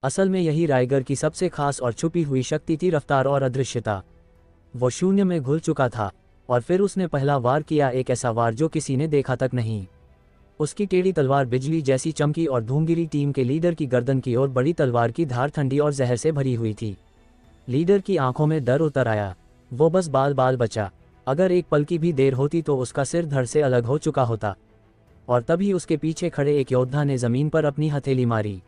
असल में यही राइगर की सबसे खास और छुपी हुई शक्ति थी, रफ्तार और अदृश्यता। वो शून्य में घुल चुका था और फिर उसने पहला वार किया, एक ऐसा वार जो किसी ने देखा तक नहीं। उसकी टेढ़ी तलवार बिजली जैसी चमकी और धूमगिरी टीम के लीडर की गर्दन की ओर बड़ी। तलवार की धार ठंडी और जहर से भरी हुई थी। लीडर की आंखों में डर उतर आया। वो बस बाल बाल बचा। अगर एक पल की भी देर होती तो उसका सिर धड़ से अलग हो चुका होता। और तभी उसके पीछे खड़े एक योद्धा ने जमीन पर अपनी हथेली मारी।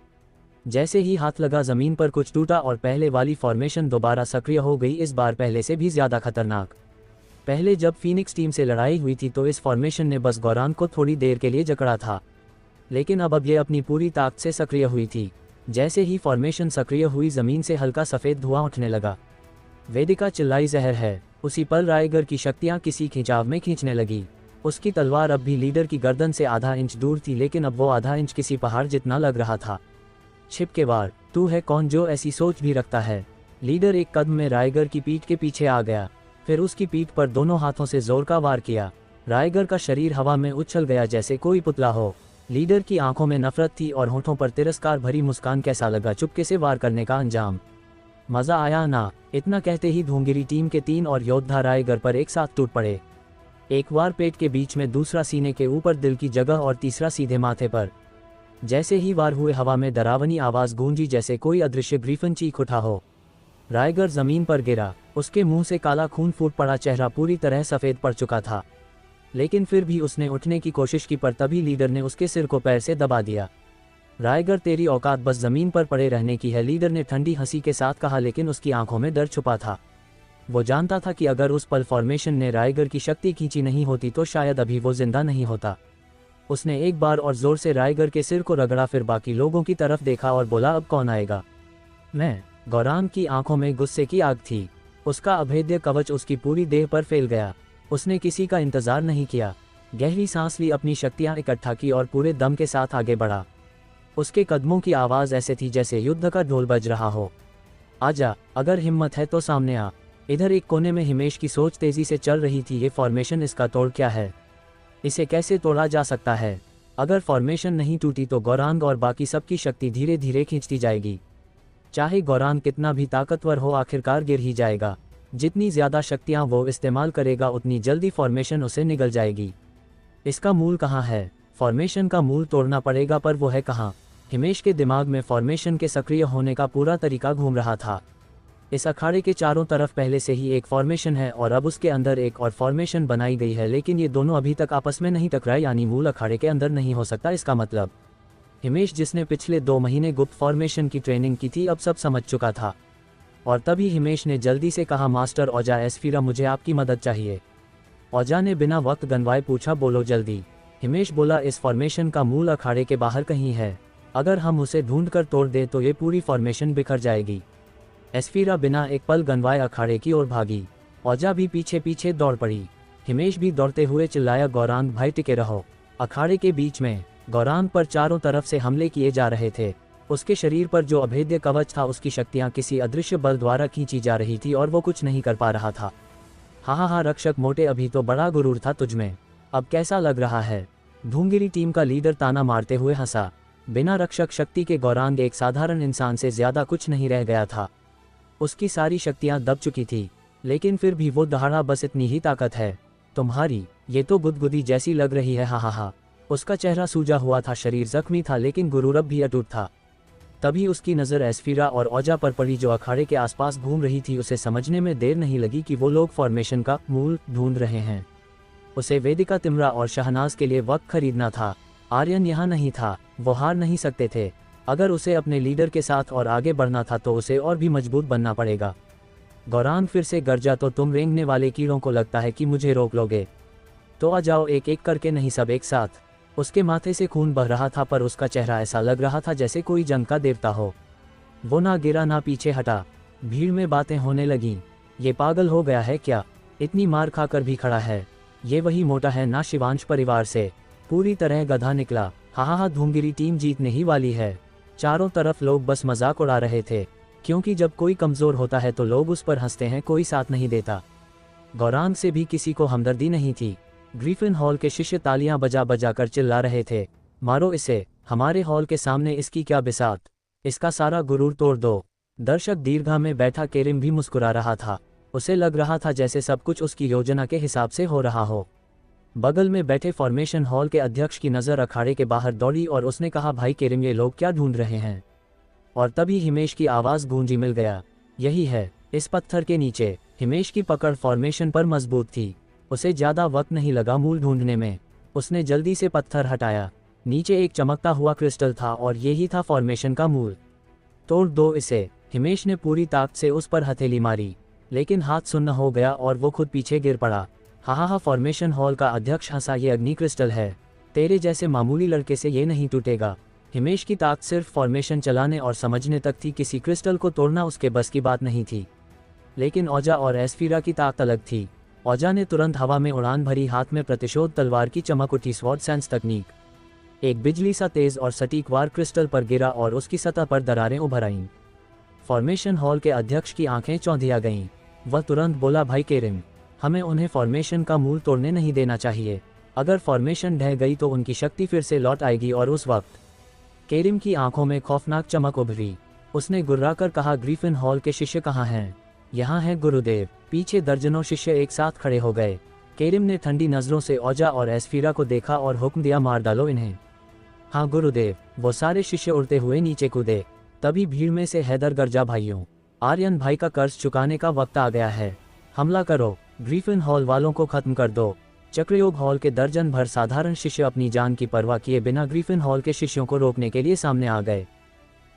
जैसे ही हाथ लगा जमीन पर कुछ टूटा और पहले वाली फॉर्मेशन दोबारा सक्रिय हो गई, इस बार पहले से भी ज्यादा खतरनाक। पहले जब फीनिक्स टीम से लड़ाई हुई थी तो इस फॉर्मेशन ने बस गौरान को थोड़ी देर के लिए जकड़ा था, लेकिन अब ये अपनी पूरी ताकत से सक्रिय हुई थी। जैसे ही फॉर्मेशन सक्रिय हुई, जमीन से हल्का सफ़ेद धुआं उठने लगा। वेदिका चिल्लाई, जहर है। उसी पल राइगर की शक्तियाँ किसी खिंचाव में खींचने लगी। उसकी तलवार अब भी लीडर की गर्दन से आधा इंच दूर थी, लेकिन अब वो आधा इंच किसी पहाड़ जितना लग रहा था। छिप के वार, तू है कौन जो ऐसी सोच भी रखता है? लीडर एक कदम में राइगर की पीठ के पीछे आ गया, फिर उसकी पीठ पर दोनों हाथों से जोर का वार किया। राइगर का शरीर हवा में उछल गया जैसे कोई पुतला हो। लीडर की आंखों में नफरत थी और होठों पर तिरस्कार भरी मुस्कान। कैसा लगा चुपके से वार करने का अंजाम? मजा आया ना? इतना कहते ही धूमगिरी टीम के 3 और योद्धा राइगर पर एक साथ टूट पड़े। एक वार पेट के बीच में, दूसरा सीने के ऊपर दिल की जगह और तीसरा सीधे माथे पर। जैसे ही वार हुए, हवा में डरावनी आवाज गूंजी जैसे कोई अदृश्य ग्रीफन चीख उठा हो। राइगर जमीन पर गिरा। उसके मुंह से काला खून फूट पड़ा, चेहरा पूरी तरह सफ़ेद पड़ चुका था। लेकिन फिर भी उसने उठने की कोशिश की, पर तभी लीडर ने उसके सिर को पैर से दबा दिया। राइगर, तेरी औकात बस जमीन पर पड़े रहने की है, लीडर ने ठंडी हंसी के साथ कहा, लेकिन उसकी आंखों में डर छुपा था। वो जानता था कि अगर उस पल फॉर्मेशन ने राइगर की शक्ति खींची नहीं होती तो शायद अभी वो जिंदा नहीं होता। उसने एक बार और जोर से राइगर के सिर को रगड़ा, फिर बाकी लोगों की तरफ देखा और बोला, अब कौन आएगा? मैं। गौरान की आंखों में गुस्से की आग थी। उसका अभेद्य कवच उसकी पूरी देह पर फैल गया। उसने किसी का इंतजार नहीं किया। गहरी सांस ली, अपनी शक्तियां इकट्ठा की और पूरे दम के साथ आगे बढ़ा। उसके कदमों की आवाज़ ऐसे थी जैसे युद्ध का ढोल बज रहा हो। आजा, अगर हिम्मत है तो सामने आ। इधर एक कोने में हिमेश की सोच तेजी से चल रही थी। ये फॉर्मेशन, इसका तोड़ क्या है? इसे कैसे तोड़ा जा सकता है? अगर फॉर्मेशन नहीं टूटी तो गौरांग और बाकी सबकी शक्ति धीरे धीरे खींचती जाएगी। चाहे गौरांग कितना भी ताकतवर हो, आखिरकार गिर ही जाएगा। जितनी ज़्यादा शक्तियाँ वो इस्तेमाल करेगा, उतनी जल्दी फॉर्मेशन उसे निगल जाएगी। इसका मूल कहाँ है? फॉर्मेशन का मूल तोड़ना पड़ेगा, पर वो है कहाँ? हिमेश के दिमाग में फॉर्मेशन के सक्रिय होने का पूरा तरीका घूम रहा था। इस अखाड़े के चारों तरफ पहले से ही एक फॉर्मेशन है और अब उसके अंदर एक और फॉर्मेशन बनाई गई है, लेकिन ये दोनों अभी तक आपस में नहीं टकराए, यानी मूल अखाड़े के अंदर नहीं हो सकता। इसका मतलब हिमेश, जिसने पिछले 2 महीने गुप्त फॉर्मेशन की ट्रेनिंग की थी, अब सब समझ चुका था। और तभी हिमेश ने जल्दी से कहा, मास्टर ओजा एस्फीरा, मुझे आपकी मदद चाहिए। ओजा ने बिना वक्त गंवाए पूछा, बोलो जल्दी। हिमेश बोला, इस फॉर्मेशन का मूल अखाड़े के बाहर कहीं है। अगर हम उसे ढूंढकर तोड़ दें तो ये पूरी फॉर्मेशन बिखर जाएगी। एस्फीरा बिना एक पल गंवाए अखाड़े की ओर भागी। ओजा भी पीछे पीछे दौड़ पड़ी। हिमेश भी दौड़ते हुए चिल्लाया, गौरांग भाई टिके रहो। अखाड़े के बीच में गौरांग पर चारों तरफ से हमले किए जा रहे थे। उसके शरीर पर जो अभेद्य कवच था, उसकी शक्तियां किसी अदृश्य बल द्वारा खींची जा रही थी और वो कुछ नहीं कर पा रहा था। हा रक्षक मोटे, अभी तो बड़ा गुरूर था तुझमें, अब कैसा लग रहा है? धूमगिरी टीम का लीडर ताना मारते हुए हंसा। बिना रक्षक शक्ति के गौरांग एक साधारण इंसान से ज्यादा कुछ नहीं रह गया था। उसकी सारी शक्तियां दब चुकी थी, लेकिन फिर भी वो दहाड़ा, बस इतनी ही ताकत है तुम्हारी? ये तो गुदगुदी जैसी लग रही है। हा। उसका चेहरा सूजा हुआ था, शरीर जख्मी था, लेकिन गुरूर अब भी अटूट था। तभी उसकी नज़र एस्फीरा और ओजा पर पड़ी, जो अखाड़े के आसपास घूम रही थी। उसे समझने में देर नहीं लगी कि वो लोग फॉर्मेशन का मूल ढूंढ रहे हैं। उसे वेदिका, तिमरा और शहनाज के लिए वक्त खरीदना था। आर्यन यहाँ नहीं था, वो हार नहीं सकते थे। अगर उसे अपने लीडर के साथ और आगे बढ़ना था तो उसे और भी मजबूत बनना पड़ेगा। गौरांग फिर से गरजा, तो तुम रेंगने वाले कीड़ों को लगता है कि मुझे रोक लोगे? तो आ जाओ, एक एक करके, नहीं सब एक साथ। उसके माथे से खून बह रहा था, पर उसका चेहरा ऐसा लग रहा था जैसे कोई जंग का देवता हो। वो ना गिरा ना पीछे हटा। भीड़ में बातें होने लगीं। ये पागल हो गया है क्या? इतनी मार खाकर भी खड़ा है। ये वही मोटा है ना, शिवांश परिवार से पूरी तरह गधा निकला। हा, धूमगिरी टीम जीतने ही वाली है। चारों तरफ लोग बस मजाक उड़ा रहे थे, क्योंकि जब कोई कमज़ोर होता है तो लोग उस पर हंसते हैं, कोई साथ नहीं देता। गौरांग से भी किसी को हमदर्दी नहीं थी। ग्रीफिन हॉल के शिष्य तालियां बजा बजा कर चिल्ला रहे थे, मारो इसे, हमारे हॉल के सामने इसकी क्या बिसात। इसका सारा गुरूर तोड़ दो। दर्शक दीर्घा में बैठा केरिम भी मुस्कुरा रहा था। उसे लग रहा था जैसे सब कुछ उसकी योजना के हिसाब से हो रहा हो। बगल में बैठे फॉर्मेशन हॉल के अध्यक्ष की नज़र अखाड़े के बाहर दौड़ी और उसने कहा, भाई केरिम, ये लोग क्या ढूंढ रहे हैं? और तभी हिमेश की आवाज़ गूंजी, मिल गया, यही है, इस पत्थर के नीचे। हिमेश की पकड़ फॉर्मेशन पर मजबूत थी। उसे ज़्यादा वक्त नहीं लगा मूल ढूंढने में। उसने जल्दी से पत्थर हटाया। नीचे एक चमकता हुआ क्रिस्टल था और यही था फॉर्मेशन का मूल। तोड़ दो इसे। हिमेश ने पूरी ताकत से उस पर हथेली मारी, लेकिन हाथ सुन्न हो गया और वो खुद पीछे गिर पड़ा। हा, फॉर्मेशन हॉल का अध्यक्ष हंसा, ये अग्नि क्रिस्टल है, तेरे जैसे मामूली लड़के से ये नहीं टूटेगा। हिमेश की ताकत सिर्फ फॉर्मेशन चलाने और समझने तक थी, किसी क्रिस्टल को तोड़ना उसके बस की बात नहीं थी। लेकिन औजा और एस्फीरा की ताकत अलग थी। औजा ने तुरंत हवा में उड़ान भरी, हाथ में प्रतिशोध तलवार की चमक उठी। स्वॉर्ड सेंस तकनीक। एक बिजली सा तेज और सटीक वार क्रिस्टल पर गिरा और उसकी सतह पर दरारें उभर आईं। फॉर्मेशन हॉल के अध्यक्ष की आंखें चौंधिया गईं। वह तुरंत बोला, भाई केरिम, हमें उन्हें फॉर्मेशन का मूल तोड़ने नहीं देना चाहिए। अगर फॉर्मेशन ढह गई तो उनकी शक्ति फिर से लौट आएगी और उस वक्त। केरिम की आंखों में खौफनाक चमक उभरी। उसने गुर्राकर कहा, ग्रीफिन हॉल के शिष्य कहाँ हैं? यहाँ हैं गुरुदेव। पीछे दर्जनों शिष्य एक साथ खड़े हो गए। केरिम ने ठंडी नज़रों से औजा और एस्फीरा को देखा और हुक्म दिया, मार डालो इन्हें। हाँ गुरुदेव। वो सारे शिष्य उड़ते हुए नीचे कूदे। तभी भीड़ में से हैदर गर्जा, भाइयों, आर्यन भाई का कर्ज चुकाने का वक्त आ गया है। हमला करो, ग्रीफिन हॉल वालों को खत्म कर दो। चक्रयोग हॉल के दर्जन भर साधारण शिष्य अपनी जान की परवाह किए बिना ग्रीफिन हॉल के शिष्यों को रोकने के लिए सामने आ गए।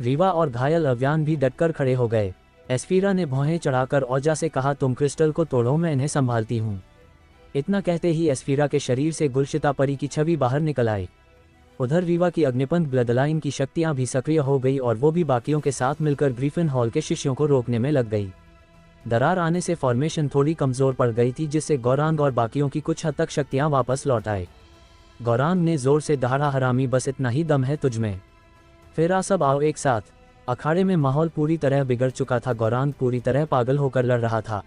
रीवा और घायल अव्यान भी डटकर खड़े हो गए। एस्फीरा ने भौहें चढ़ाकर औजा से कहा, तुम क्रिस्टल को तोड़ो, मैं इन्हें संभालती हूँ। इतना कहते ही एस्फीरा के शरीर से गुलशिता परी की छवि बाहर निकल आई। उधर रीवा की अग्निपंथ ब्लडलाइन की शक्तियां भी सक्रिय हो गई और वो भी बाकियों के साथ मिलकर ग्रीफिन हॉल के शिष्यों को रोकने में लग गई। दरार आने से फॉर्मेशन थोड़ी कमजोर पड़ गई थी, जिससे गौरांग और बाकियों की कुछ हद तक शक्तियां वापस लौट आए। गौरांग ने जोर से दहाड़ा, हरामी, बस इतना ही दम है तुझमें, फिर आ सब आओ एक साथ। अखाड़े में माहौल पूरी तरह बिगड़ चुका था। गौरांग पूरी तरह पागल होकर लड़ रहा था।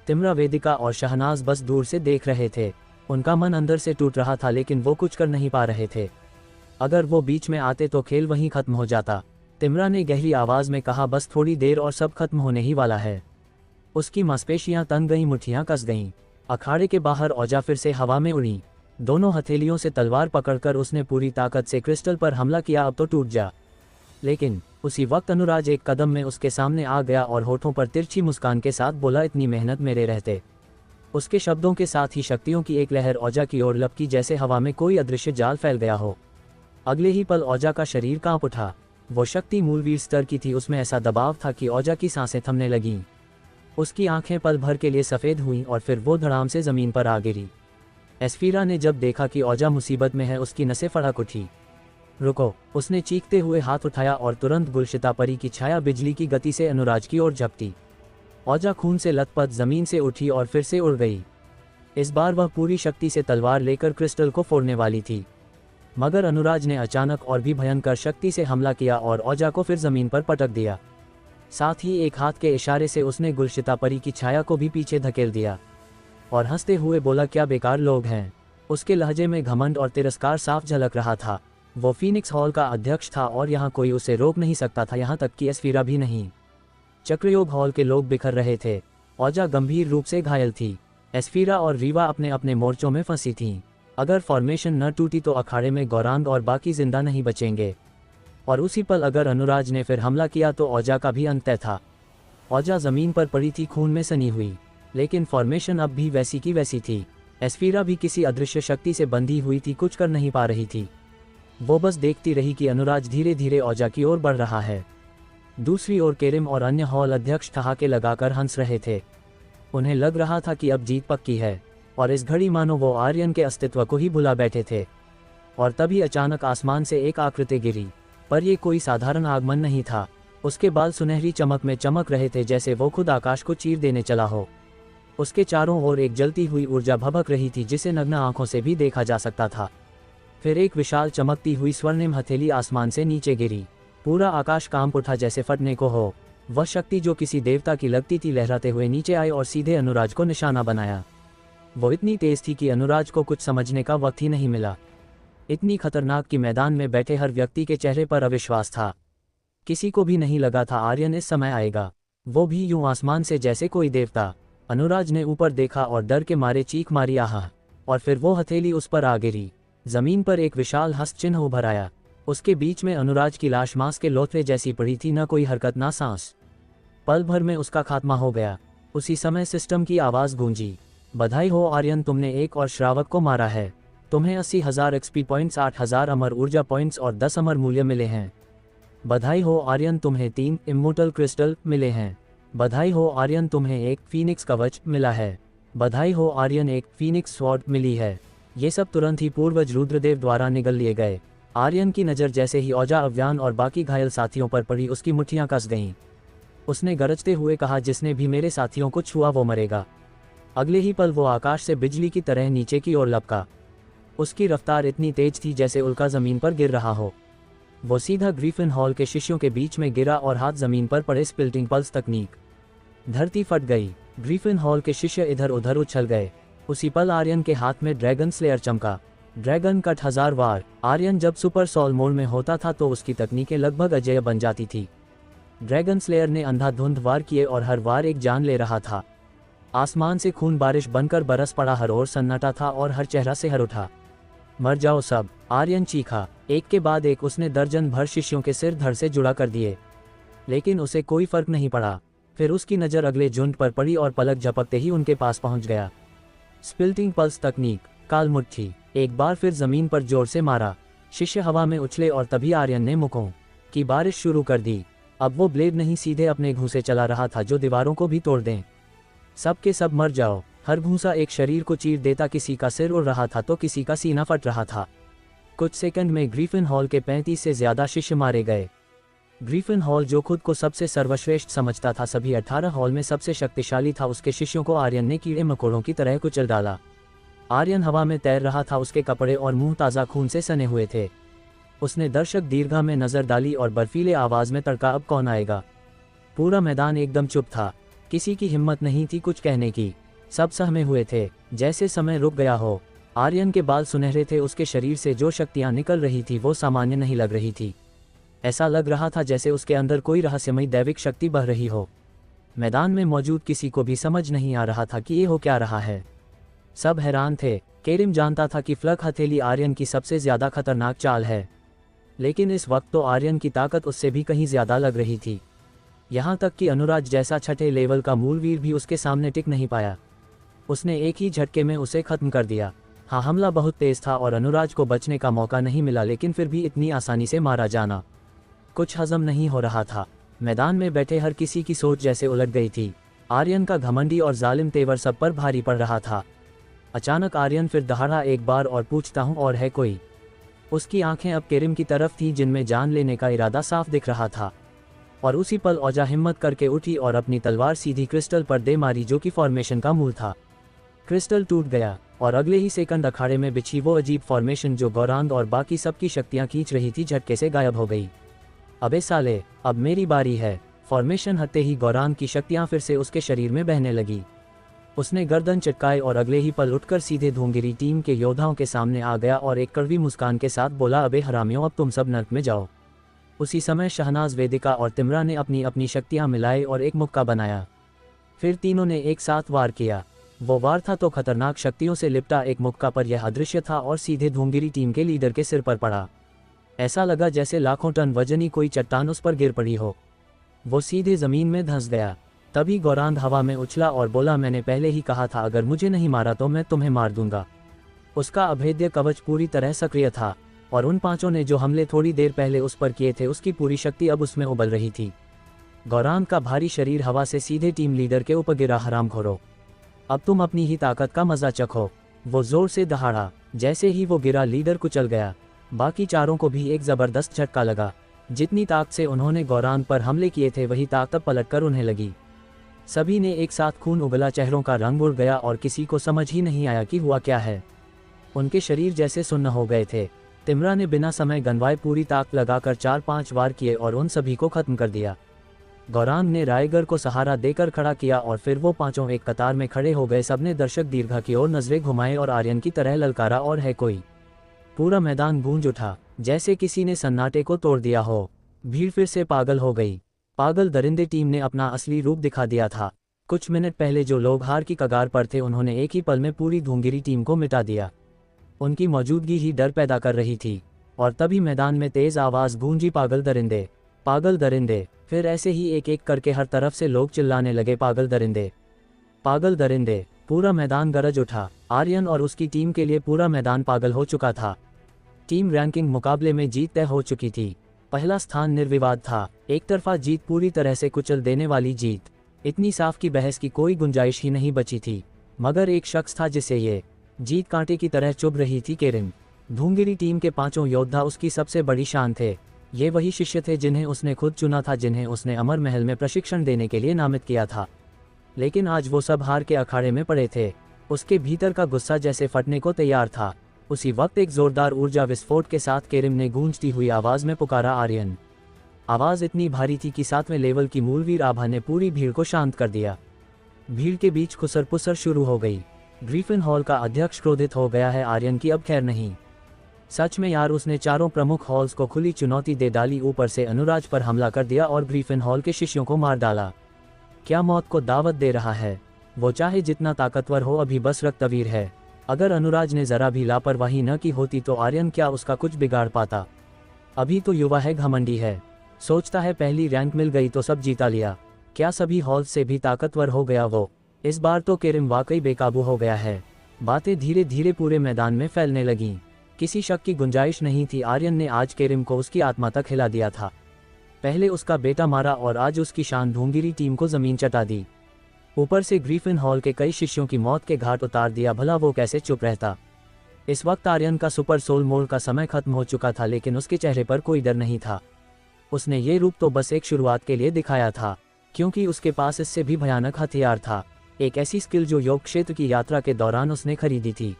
तिम्रा, वेदिका और शहनाज बस दूर से देख रहे थे। उनका मन अंदर से टूट रहा था, लेकिन वो कुछ कर नहीं पा रहे थे। अगर वो बीच में आते तो खेल वहीं खत्म हो जाता। तिम्रा ने गहरी आवाज में कहा, बस थोड़ी देर और सब खत्म होने ही वाला है। उसकी मांसपेशियां तन गईं, मुट्ठियां कस गईं। अखाड़े के बाहर औजा फिर से हवा में उड़ी। दोनों हथेलियों से तलवार पकड़कर उसने पूरी ताकत से क्रिस्टल पर हमला किया, अब तो टूट जा। लेकिन उसी वक्त अनुराज एक कदम में उसके सामने आ गया और होठों पर तिरछी मुस्कान के साथ बोला, इतनी मेहनत मेरे रहते। उसके शब्दों के साथ ही शक्तियों की एक लहर औजा की ओर लपकी, जैसे हवा में कोई अदृश्य जाल फैल गया हो। अगले ही पल औजा का शरीर कांप उठा। वो शक्ति मूलवीर स्तर की थी। उसमें ऐसा दबाव था कि औजा की सांसें थमने लगीं। उसकी आंखें पल भर के लिए सफ़ेद हुईं और फिर वो धड़ाम से ज़मीन पर आ गिरी। एस्फीरा ने जब देखा कि औजा मुसीबत में है, उसकी नसें फड़क उठी। रुको, उसने चीखते हुए हाथ उठाया और तुरंत गुलशिता परी की छाया बिजली की गति से अनुराज की ओर झपटी। औजा खून से लथपथ ज़मीन से उठी और फिर से उड़ गई। इस बार वह पूरी शक्ति से तलवार लेकर क्रिस्टल को फोड़ने वाली थी, मगर अनुराज ने अचानक और भी भयंकर शक्ति से हमला किया और औजा को फिर ज़मीन पर पटक दिया। साथ ही एक हाथ के इशारे से उसने गुलशिता परी की छाया को भी पीछे धकेल दिया और हंसते हुए बोला, क्या बेकार लोग हैं। उसके लहजे में घमंड और तिरस्कार साफ झलक रहा था। वो फीनिक्स हॉल का अध्यक्ष था और यहाँ कोई उसे रोक नहीं सकता था, यहाँ तक कि एस्फीरा भी नहीं। चक्रयोग हॉल के लोग बिखर रहे थे। औजा गंभीर रूप से घायल थी। एस्फीरा और रीवा अपने अपने मोर्चों में फंसी थीं। अगर फॉर्मेशन न टूटी तो अखाड़े में गौरांग और बाकी जिंदा नहीं बचेंगे। और उसी पल अगर अनुराज ने फिर हमला किया तो औजा का भी अंत तय था। औजा ज़मीन पर पड़ी थी, खून में सनी हुई, लेकिन फॉर्मेशन अब भी वैसी की वैसी थी। एस्फीरा भी किसी अदृश्य शक्ति से बंधी हुई थी, कुछ कर नहीं पा रही थी। वो बस देखती रही कि अनुराज धीरे धीरे औजा की ओर बढ़ रहा है। दूसरी ओर केरिम और अन्य हॉल अध्यक्ष ठहाके लगाकर हंस रहे थे। उन्हें लग रहा था कि अब जीत पक्की है और इस घड़ी मानो वो आर्यन के अस्तित्व को ही भुला बैठे थे। और तभी अचानक आसमान से एक आकृति गिरी, पर यह कोई साधारण आगमन नहीं था। उसके बाल सुनहरी चमक में चमक रहे थे, जैसे वो खुद आकाश को चीर देने चला हो। उसके चारों ओर एक जलती हुई ऊर्जा भभक रही थी, जिसे नग्न आंखों से भी देखा जा सकता था। फिर एक विशाल चमकती हुई स्वर्णिम हथेली आसमान से नीचे गिरी। पूरा आकाश कांप उठा, जैसे फटने को हो। वह शक्ति जो किसी देवता की लगती थी, लहराते हुए नीचे आई और सीधे अनुराज को निशाना बनाया। वो इतनी तेज थी कि अनुराज को कुछ समझने का वक्त ही नहीं मिला। इतनी खतरनाक कि मैदान में बैठे हर व्यक्ति के चेहरे पर अविश्वास था। किसी को भी नहीं लगा था आर्यन इस समय आएगा, वो भी यूं आसमान से जैसे कोई देवता। अनुराज ने ऊपर देखा और डर के मारे चीख मारी आहा, और फिर वो हथेली उस पर आ गिरी। जमीन पर एक विशाल हस्त चिन्ह उभर आया। उसके बीच में अनुराज की लाश मांस के लोथड़े जैसी पड़ी थी, न कोई हरकत ना सांस। पल भर में उसका खात्मा हो गया। उसी समय सिस्टम की आवाज़ गूंजी, बधाई हो आर्यन, तुमने एक और श्रावक को मारा है। तुम्हें 80,000 एक्सपी पॉइंट्स, 8,000 अमर ऊर्जा पॉइंट्स और 10 अमर मूल्य मिले हैं। बधाई हो आर्यन, तुम्हें 3 इम्मोर्टल क्रिस्टल मिले हैं। बधाई हो आर्यन, तुम्हें एक फीनिक्स कवच मिला है। बधाई हो आर्यन, एक फीनिक्स स्वॉर्ड मिली है। ये सब तुरंत ही पूर्वज रुद्रदेव द्वारा निगल लिए गए। आर्यन की नज़र जैसे ही औजा, अव्यान और बाकी घायल साथियों पर पड़ी, उसकी मुट्ठियां कस गईं। उसने गरजते हुए कहा, जिसने भी मेरे साथियों को छुआ वो मरेगा। अगले ही पल वो आकाश से बिजली की तरह नीचे की ओर लपका। उसकी रफ्तार इतनी तेज थी जैसे उल्का ज़मीन पर गिर रहा हो। वो सीधा ग्रीफिन हॉल के शिष्यों के बीच में गिरा और हाथ ज़मीन पर पड़े। स्प्लिटिंग पल्स तकनीक। धरती फट गई। ग्रीफिन हॉल के शिष्य इधर उधर उछल गए। उसी पल आर्यन के हाथ में ड्रैगन स्लेयर चमका। ड्रैगन कट 1000 वार। आर्यन जब सुपर सोल मोड में होता था तो उसकी तकनीकें लगभग अजेय बन जाती थी। ड्रैगन स्लेयर ने अंधाधुंध वार किए और हर वार एक जान ले रहा था। आसमान से खून बारिश बनकर बरस पड़ा, हर ओर सन्नाटा था और हर चेहरा से हर उठा। मर जाओ सब, आर्यन चीखा। एक के बाद एक उसने दर्जन भर शिष्यों के सिर धड़ से जुड़ा कर दिए, लेकिन उसे कोई फर्क नहीं पड़ा। फिर उसकी नज़र अगले झुंड पर पड़ी और पलक झपकते ही उनके पास पहुंच गया। स्प्लिटिंग पल्स तकनीक, काल मुट्ठी। एक बार फिर जमीन पर जोर से मारा। शिष्य हवा में उछले और तभी आर्यन ने मुकों की बारिश शुरू कर दी। अब वो ब्लेड नहीं, सीधे अपने घूंसे चला रहा था जो दीवारों को भी तोड़ दें। सब के सब मर जाओ। हर घूंसा एक शरीर को चीर देता। किसी का सिर उड़ रहा था तो किसी का सीना फट रहा था। कुछ सेकंड में ग्रीफिन हॉल के 35 से ज्यादा शिष्य मारे गए। ग्रीफिन हॉल, जो खुद को सबसे सर्वश्रेष्ठ समझता था, सभी 18 हॉल में सबसे शक्तिशाली था, उसके शिष्यों को आर्यन ने कीड़े मकोड़ों की तरह कुचल डाला। आर्यन हवा में तैर रहा था। उसके कपड़े और मुंह ताज़ा खून से सने हुए थे। उसने दर्शक दीर्घा में नजर डाली और बर्फीले आवाज में तड़का, अब कौन आएगा। पूरा मैदान एकदम चुप था। किसी की हिम्मत नहीं थी कुछ कहने की। सब सहमे हुए थे, जैसे समय रुक गया हो। आर्यन के बाल सुनहरे थे। उसके शरीर से जो शक्तियां निकल रही थी वो सामान्य नहीं लग रही थी। ऐसा लग रहा था जैसे उसके अंदर कोई रहस्यमयी दैविक शक्ति बह रही हो। मैदान में मौजूद किसी को भी समझ नहीं आ रहा था कि ये हो क्या रहा है। सब हैरान थे। केरिम जानता था कि फ्लक हथेली आर्यन की सबसे ज्यादा खतरनाक चाल है, लेकिन इस वक्त तो आर्यन की ताकत उससे भी कहीं ज्यादा लग रही थी। यहाँ तक कि अनुराज जैसा छठे लेवल का मूलवीर भी उसके सामने टिक नहीं पाया। उसने एक ही झटके में उसे खत्म कर दिया। हाँ, हमला बहुत तेज था और अनुराज को बचने का मौका नहीं मिला, लेकिन फिर भी इतनी आसानी से मारा जाना कुछ हजम नहीं हो रहा था। मैदान में बैठे हर किसी की सोच जैसे उलट गई थी। आर्यन का घमंडी और जालिम तेवर सब पर भारी पड़ रहा था। अचानक आर्यन फिर दहाड़ा एक बार और, पूछता हूँ और है कोई। उसकी आंखें अब केरिम की तरफ थीं, जिनमें जान लेने का इरादा साफ दिख रहा था। और उसी पल औजा हिम्मत करके उठी और अपनी तलवार सीधी क्रिस्टल पर दे मारी, जो कि फॉर्मेशन का मूल था। क्रिस्टल टूट गया और अगले ही सेकंड अखाड़े में बिछी वो अजीब फॉर्मेशन जो गौरांग और बाकी सबकी शक्तियां खींच रही थी, झटके से गायब हो गई। अबे साले, अब मेरी बारी है। फॉर्मेशन हटते ही गौरांग की शक्तियां फिर से उसके शरीर में बहने लगी। उसने गर्दन चटकाई और अगले ही पल उठकर सीधे धूंगिरी टीम के योद्धाओं के सामने आ गया और एक कड़वी मुस्कान के साथ बोला, अबे हरामियों, अब तुम सब नर्क में जाओ। उसी समय शहनाज, वेदिका और तिमरा ने अपनी अपनी शक्तियां मिलाई और एक मुक्का बनाया। फिर तीनों ने एक साथ वार किया। वो वार था तो खतरनाक शक्तियों से लिपटा एक मुक्का, पर यह अदृश्य था और सीधे धूंगिरी टीम के लीडर के सिर पर पड़ा। ऐसा लगा जैसे लाखों टन वजनी कोई चट्टान उस पर गिर पड़ी हो। वो सीधे जमीन में धंस गया। तभी गौरांग हवा में उछला और बोला, मैंने पहले ही कहा था, अगर मुझे नहीं मारा तो मैं तुम्हें मार दूंगा। उसका अभेद्य कवच पूरी तरह सक्रिय था और उन पांचों ने जो हमले थोड़ी देर पहले उस पर किए थे, उसकी पूरी शक्ति अब उसमें उबल रही थी। गौरांग का भारी शरीर हवा से सीधे टीम लीडर के ऊपर गिरा। हरामखोरो, अब तुम अपनी ही ताकत का मजा चखो। वो जोर से दहाड़ा। जैसे ही वो गिरा, लीडर कुचल गया। बाकी चारों को भी एक जबरदस्त झटका लगा। जितनी ताकत से उन्होंने गौरांग पर हमले किए थे, वही ताकत पलटकर उन्हें लगी। सभी ने एक साथ खून उगला, चेहरों का रंग उड़ गया और किसी को समझ ही नहीं आया कि हुआ क्या है। उनके शरीर जैसे सुन्न हो गए थे। तिमरा ने बिना समय गंवाए पूरी ताकत लगाकर 4-5 वार किए और उन सभी को खत्म कर दिया। गौरांग ने रायगर को सहारा देकर खड़ा किया और फिर वो पांचों एक कतार में खड़े हो गए। सबने दर्शक दीर्घा की ओर नजरें घुमाए और आर्यन की तरह ललकारा, और है कोई। पूरा मैदान गूंज उठा, जैसे किसी ने सन्नाटे को तोड़ दिया हो। भीड़ फिर से पागल हो गई। पागल दरिंदे टीम ने अपना असली रूप दिखा दिया था। कुछ मिनट पहले जो लोग हार की कगार पर थे उन्होंने एक ही पल में पूरी धूंगिरी टीम को मिटा दिया। उनकी मौजूदगी ही डर पैदा कर रही थी। और तभी मैदान में तेज आवाज़ गूंजी, पागल दरिंदे, पागल दरिंदे। फिर ऐसे ही एक एक करके हर तरफ से लोग चिल्लाने लगे, पागल दरिंदे, पागल दरिंदे। पूरा मैदान गरज उठा। आर्यन और उसकी टीम के लिए पूरा मैदान पागल हो चुका था। टीम रैंकिंग मुकाबले में जीत तय हो चुकी थी। पहला स्थान निर्विवाद था, एक तरफा जीत, पूरी तरह से कुचल देने वाली जीत। इतनी साफ की बहस की कोई गुंजाइश ही नहीं बची थी। मगर एक शख्स था जिसे ये जीत कांटे की तरह चुभ रही थी, केरिम। धूंगिरी टीम के 5 योद्धा उसकी सबसे बड़ी शान थे। ये वही शिष्य थे जिन्हें उसने खुद चुना था, जिन्हें उसने अमर महल में प्रशिक्षण देने के लिए नामित किया था। लेकिन आज वो सब हार के अखाड़े में पड़े थे। उसके भीतर का गुस्सा जैसे फटने को तैयार था। उसी वक्त एक जोरदार ऊर्जा विस्फोट के साथ केरिम ने गूंजती हुई आवाज में पुकारा, आर्यन। आवाज इतनी भारी थी कि 7वें लेवल की मूलवीर आभा ने पूरी भीड़ को शांत कर दिया। भीड़ के बीच खुसर पुसर शुरू हो गई। ग्रीफिन हॉल का अध्यक्ष क्रोधित हो गया है, आर्यन की अब खैर नहीं। सच में यार, उसने चारों प्रमुख हॉल्स को खुली चुनौती दे डाली, ऊपर से अनुराज पर हमला कर दिया और ग्रीफिन हॉल के शिष्यों को मार डाला। क्या मौत को दावत दे रहा है। वो चाहे जितना ताकतवर हो, अभी बस रक्तवीर है। अगर अनुराज ने जरा भी लापरवाही न की होती तो आर्यन क्या उसका कुछ बिगाड़ पाता। अभी तो युवा है, घमंडी है, सोचता है पहली रैंक मिल गई तो सब जीता लिया। क्या सभी हॉल्स से भी ताकतवर हो गया वो। इस बार तो केरिम वाकई बेकाबू हो गया है। बातें धीरे धीरे पूरे मैदान में फैलने लगीं। किसी शक की गुंजाइश नहीं थी, आर्यन ने आज केरिम को उसकी आत्मा तक हिला दिया था। पहले उसका बेटा मारा और आज उसकी शान धूंगिरी टीम को जमीन चटा दी। ऊपर से ग्रीफिन हॉल के कई शिष्यों की मौत के घाट उतार दिया। भला वो कैसे चुप रहता। इस वक्त आर्यन का सुपर सोल मोड का समय खत्म हो चुका था, लेकिन उसके चेहरे पर कोई डर नहीं था। उसने ये रूप तो बस एक शुरुआत के लिए दिखाया था, क्योंकि उसके पास इससे भी भयानक हथियार था। एक ऐसी स्किल जो योग क्षेत्र की यात्रा के दौरान उसने खरीदी थी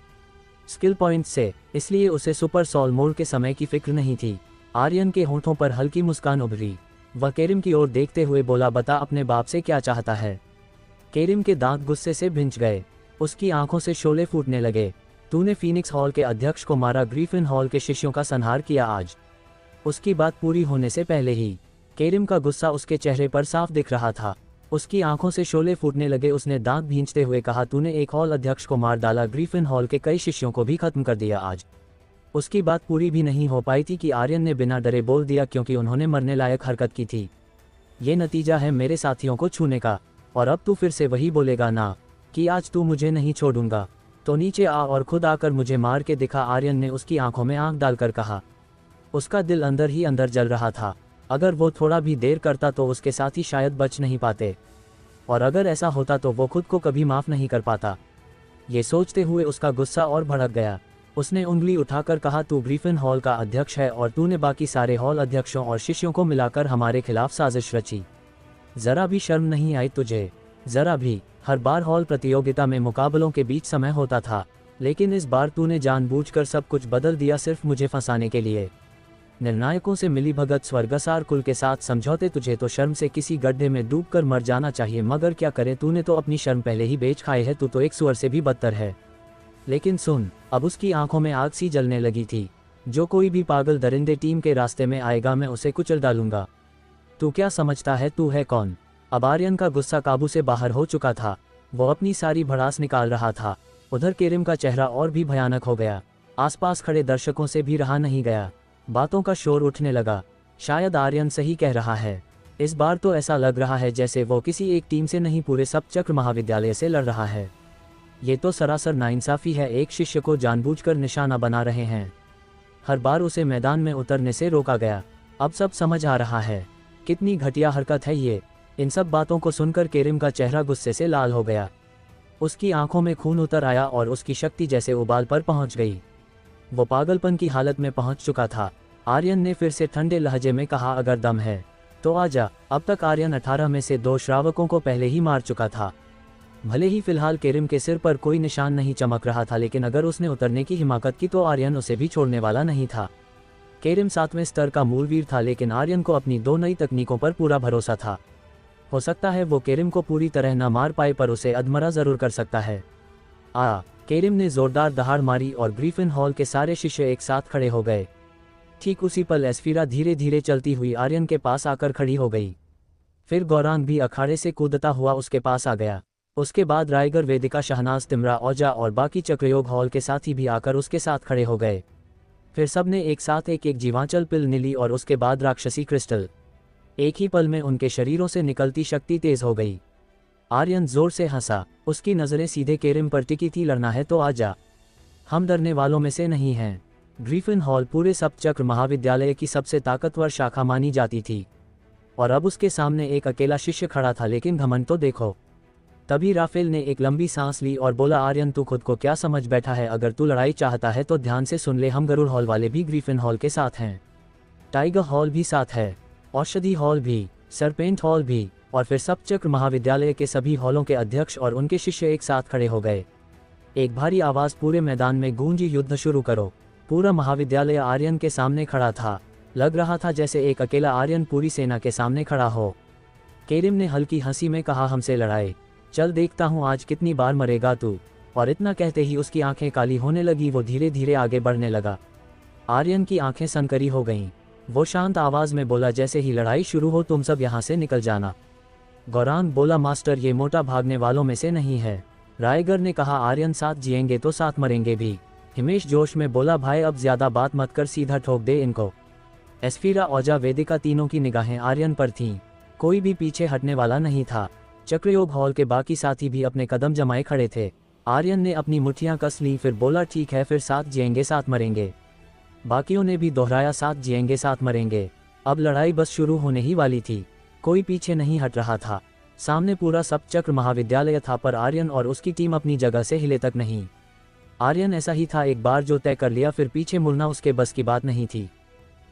स्किल पॉइंट से, इसलिए उसे सुपर सोल मोड के समय की फिक्र नहीं थी। आर्यन के होंठों पर हल्की मुस्कान उभरी। वह केरिम की ओर देखते हुए बोला, बता अपने बाप से क्या चाहता है। केरिम के दांत गुस्से से भिंच गए। उसकी आंखों से शोले फूटने लगे। तूने फीनिक्स हॉल के अध्यक्ष को मारा, ग्रीफिन हॉल के शिष्यों का संहार किया आज। उसकी बात पूरी होने से पहले ही केरिम का गुस्सा उसके चेहरे पर साफ दिख रहा था। उसकी आंखों से शोले फूटने लगे। उसने दांत भींचते हुए कहा, तूने एक हॉल अध्यक्ष को मार डाला, ग्रीफिन हॉल के कई शिष्यों को भी खत्म कर दिया आज। उसकी बात पूरी भी नहीं हो पाई थी कि आर्यन ने बिना डरे बोल दिया, क्योंकि उन्होंने मरने लायक हरकत की थी। ये नतीजा है मेरे साथियों को छूने का। और अब तू फिर से वही बोलेगा ना कि आज तू मुझे नहीं छोड़ूंगा, तो नीचे आ और खुद आकर मुझे मार के दिखा, आर्यन ने उसकी आंखों में आंख डालकर कहा। उसका दिल अंदर ही अंदर जल रहा था। अगर वो थोड़ा भी देर करता तो उसके साथी शायद बच नहीं पाते, और अगर ऐसा होता तो वो खुद को कभी माफ नहीं कर पाता। ये सोचते हुए उसका गुस्सा और भड़क गया। उसने उंगली उठाकर कहा, तू ग्रीफिन हॉल का अध्यक्ष है और तूने बाकी सारे हॉल अध्यक्षों और शिष्यों को मिलाकर हमारे खिलाफ साजिश रची। जरा भी शर्म नहीं आई तुझे, जरा भी। हर बार हॉल प्रतियोगिता में मुकाबलों के बीच समय होता था, लेकिन इस बार तूने जानबूझकर सब कुछ बदल दिया सिर्फ मुझे फंसाने के लिए। निर्णायकों से मिलीभगत, स्वर्गसार कुल के साथ समझौते, तुझे तो शर्म से किसी गड्ढे में डूबकर मर जाना चाहिए, मगर क्या करे, तूने तो अपनी शर्म पहले ही बेच खाई है। तू तो एक सुअर से भी बदतर है। लेकिन सुन, अब उसकी आंखों में आग सी जलने लगी थी। जो कोई भी पागल दरिंदे टीम के रास्ते में आएगा मैं उसे कुचल डालूंगा। तू क्या समझता है तू है कौन। अब आर्यन का गुस्सा काबू से बाहर हो चुका था। वो अपनी सारी भड़ास निकाल रहा था। उधर केरिम का चेहरा और भी भयानक हो गया। आसपास खड़े दर्शकों से भी रहा नहीं गया। बातों का शोर उठने लगा। शायद आर्यन सही कह रहा है। इस बार तो ऐसा लग रहा है जैसे वो किसी एक टीम से नहीं, पूरे सप्तचक्र महाविद्यालय से लड़ रहा है। ये तो सरासर नाइंसाफी है। एक शिष्य को जानबूझकर निशाना बना रहे हैं। हर बार उसे मैदान में उतरने से रोका गया। अब सब समझ आ रहा है कितनी घटिया हरकत है ये। इन सब बातों को सुनकर केरिम का चेहरा गुस्से से लाल हो गया। उसकी आंखों में खून उतर आया और उसकी शक्ति जैसे उबाल पर पहुंच गई। वो पागलपन की हालत में पहुंच चुका था। आर्यन ने फिर से ठंडे लहजे में कहा, अगर दम है तो आजा। अब तक आर्यन 18 में से 2 श्रावकों को पहले ही मार चुका था। भले ही फिलहाल केरिम के सिर पर कोई निशान नहीं चमक रहा था, लेकिन अगर उसने उतरने की हिम्मत की तो आर्यन उसे भी छोड़ने वाला नहीं था। केरिम 7वें स्तर का मूलवीर था, लेकिन आर्यन को अपनी 2 नई तकनीकों पर पूरा भरोसा था। हो सकता है वो केरिम को पूरी तरह न मार पाए, पर उसे अधमरा जरूर कर सकता है। केरिम ने जोरदार दहाड़ मारी और ग्रीफिन हॉल के सारे शिष्य एक साथ खड़े हो गए। ठीक उसी पल एस्फीरा धीरे धीरे चलती हुई आर्यन के पास आकर खड़ी हो गई। फिर गौरांग भी अखाड़े से कूदता हुआ उसके पास आ गया। उसके बाद रायगर, वेदिका, शहनाज, तिमरा, औजा और बाकी चक्रयोग हॉल के साथी भी आकर उसके साथ खड़े हो गए। फिर सबने एक साथ एक एक जीवांचल पिल नीली और उसके बाद राक्षसी क्रिस्टल। एक ही पल में उनके शरीरों से निकलती शक्ति तेज हो गई। आर्यन जोर से हंसा। उसकी नज़रें सीधे केरिम पर टिकी थी। लड़ना है तो आजा, हम डरने वालों में से नहीं हैं। ग्रीफिन हॉल पूरे सप्तचक्र महाविद्यालय की सबसे ताकतवर शाखा मानी जाती थी और अब उसके सामने एक अकेला शिष्य खड़ा था, लेकिन घमंड तो देखो। तभी राफेल ने एक लंबी सांस ली और बोला, आर्यन तू खुद को क्या समझ बैठा है? अगर तू लड़ाई चाहता है तो ध्यान से सुन ले, हम गरुड़ हॉल वाले भी ग्रीफिन हॉल के साथ हैं, टाइगर हॉल भी साथ है, औषधि हॉल भी, सरपेंट हॉल भी, और फिर सप्तचक्र महाविद्यालय के सभी हॉलों के अध्यक्ष और उनके शिष्य एक साथ खड़े हो गए। एक भारी आवाज़ पूरे मैदान में गूंजी, युद्ध शुरू करो। पूरा महाविद्यालय आर्यन के सामने खड़ा था। लग रहा था जैसे एक अकेला आर्यन पूरी सेना के सामने खड़ा हो। केरिम ने हल्की हंसी में कहा, हमसे लड़ाई, चल देखता हूँ आज कितनी बार मरेगा तू। और इतना कहते ही उसकी आंखें काली होने लगी। वो धीरे धीरे आगे बढ़ने लगा। आर्यन की आंखें सनकरी हो गईं। वो शांत आवाज़ में बोला, जैसे ही लड़ाई शुरू हो तुम सब यहाँ से निकल जाना। गौरांग बोला, मास्टर ये मोटा भागने वालों में से नहीं है। रायगर ने कहा, आर्यन साथ जिएंगे तो साथ मरेंगे भी। हिमेश जोश में बोला, भाई अब ज्यादा बात मत कर, सीधा ठोक दे इनको। एस्फीरा, औजा, वेदिका तीनों की निगाहें आर्यन पर थीं। कोई भी पीछे हटने वाला नहीं था। चक्रयोग हॉल के बाकी साथी भी अपने कदम जमाए खड़े थे। आर्यन ने अपनी मुट्ठियां कस ली, फिर बोला, ठीक है फिर साथ जिएंगे साथ मरेंगे। बाकियों ने भी दोहराया, साथ जिएंगे साथ मरेंगे। अब लड़ाई बस शुरू होने ही वाली थी। कोई पीछे नहीं हट रहा था। सामने पूरा सप्तचक्र महाविद्यालय था, पर आर्यन और उसकी टीम अपनी जगह से हिले तक नहीं। आर्यन ऐसा ही था, एक बार जो तय कर लिया फिर पीछे मुड़ना उसके बस की बात नहीं थी।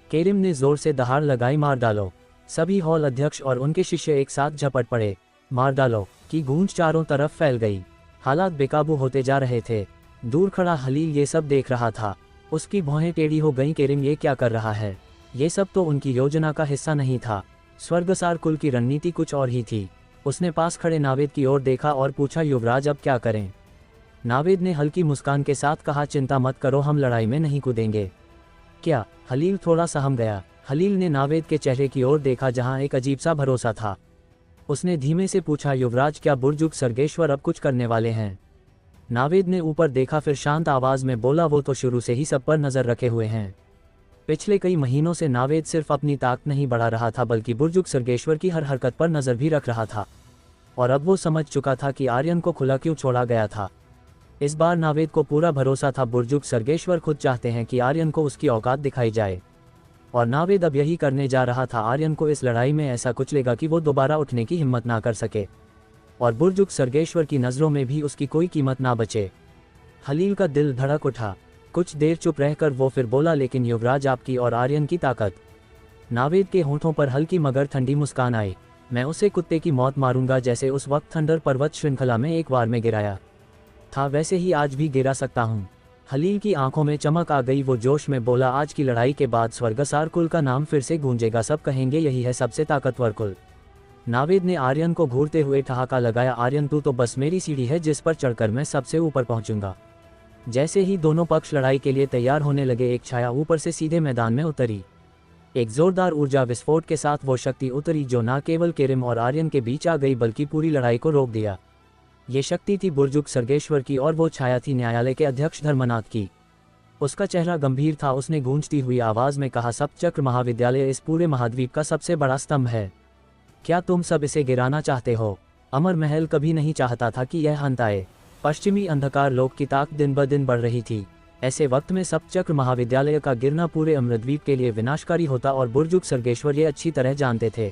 केरिम ने जोर से दहाड़ लगाई, मार डालो। सभी हॉल अध्यक्ष और उनके शिष्य एक साथ झपट पड़े। मार डालो की गूंज चारों तरफ फैल गई। हालात बेकाबू होते जा रहे थे। दूर खड़ा हलील ये सब देख रहा था। उसकी भौहें टेढ़ी हो गईं। केरिम ये क्या कर रहा है? ये सब तो उनकी योजना का हिस्सा नहीं था। स्वर्गसार कुल की रणनीति कुछ और ही थी। उसने पास खड़े नावेद की ओर देखा और पूछा, युवराज अब क्या करें? नावेद ने हल्की मुस्कान के साथ कहा, चिंता मत करो, हम लड़ाई में नहीं कूदेंगे। क्या? हलील थोड़ा सहम गया। हलील ने नावेद के चेहरे की ओर देखा जहां एक अजीब सा भरोसा था। उसने धीमे से पूछा, युवराज क्या बुर्जुग सर्गेश्वर अब कुछ करने वाले हैं? नावेद ने ऊपर देखा, फिर शांत आवाज में बोला, वो तो शुरू से ही सब पर नजर रखे हुए हैं। पिछले कई महीनों से नावेद सिर्फ अपनी ताकत नहीं बढ़ा रहा था, बल्कि बुर्जुग सर्गेश्वर की हर हरकत पर नजर भी रख रहा था। और अब वो समझ चुका था कि आर्यन को खुला क्यों छोड़ा गया था। इस बार नावेद को पूरा भरोसा था, बुर्जुग सर्गेश्वर खुद चाहते हैं कि आर्यन को उसकी औकात दिखाई जाए। और नावेद अब यही करने जा रहा था। आर्यन को इस लड़ाई में ऐसा कुचलेगा कि वो दोबारा उठने की हिम्मत ना कर सके, और बुर्जुग सर्गेश्वर की नज़रों में भी उसकी कोई कीमत ना बचे। हलील का दिल धड़क उठा। कुछ देर चुप रहकर वो फिर बोला, लेकिन युवराज आपकी और आर्यन की ताकत। नावेद के होंठों पर हल्की मगर ठंडी मुस्कान आई। मैं उसे कुत्ते की मौत मारूंगा, जैसे उस वक्त थंडर पर्वत श्रृंखला में एक बार में गिराया था, वैसे ही आज भी गिरा सकता हूँ। हलील की आंखों में चमक आ गई। वो जोश में बोला, आज की लड़ाई के बाद स्वर्गसार कुल का नाम फिर से गूंजेगा, सब कहेंगे यही है सबसे ताकतवर कुल। नावेद ने आर्यन को घूरते हुए ठहाका लगाया, आर्यन तू तो बस मेरी सीढ़ी है जिस पर चढ़कर मैं सबसे ऊपर पहुंचूंगा। जैसे ही दोनों पक्ष लड़ाई के लिए तैयार होने लगे, एक छाया ऊपर से सीधे मैदान में उतरी। एक जोरदार ऊर्जा विस्फोट के साथ वो शक्ति उतरी जो न केवल केरिम और आर्यन के बीच आ गई, बल्कि पूरी लड़ाई को रोक दिया। ये शक्ति थी बुर्जुग सर्गेश्वर की और वो छाया थी न्यायालय के अध्यक्ष धर्मनाथ की। उसका चेहरा गंभीर था। उसने गूंजती हुई आवाज में कहा, सप्तचक्र महाविद्यालय इस पूरे महाद्वीप का सबसे बड़ा स्तंभ है। क्या तुम सब इसे गिराना चाहते हो? अमर महल कभी नहीं चाहता था कि यह अंत आए। पश्चिमी अंधकार लोक की ताकत दिन ब दिन बढ़ रही थी। ऐसे वक्त में सप्तचक्र महाविद्यालय का गिरना पूरे अमरद्वीप के लिए विनाशकारी होता, और बुर्जुग सर्गेश्वर ये अच्छी तरह जानते थे।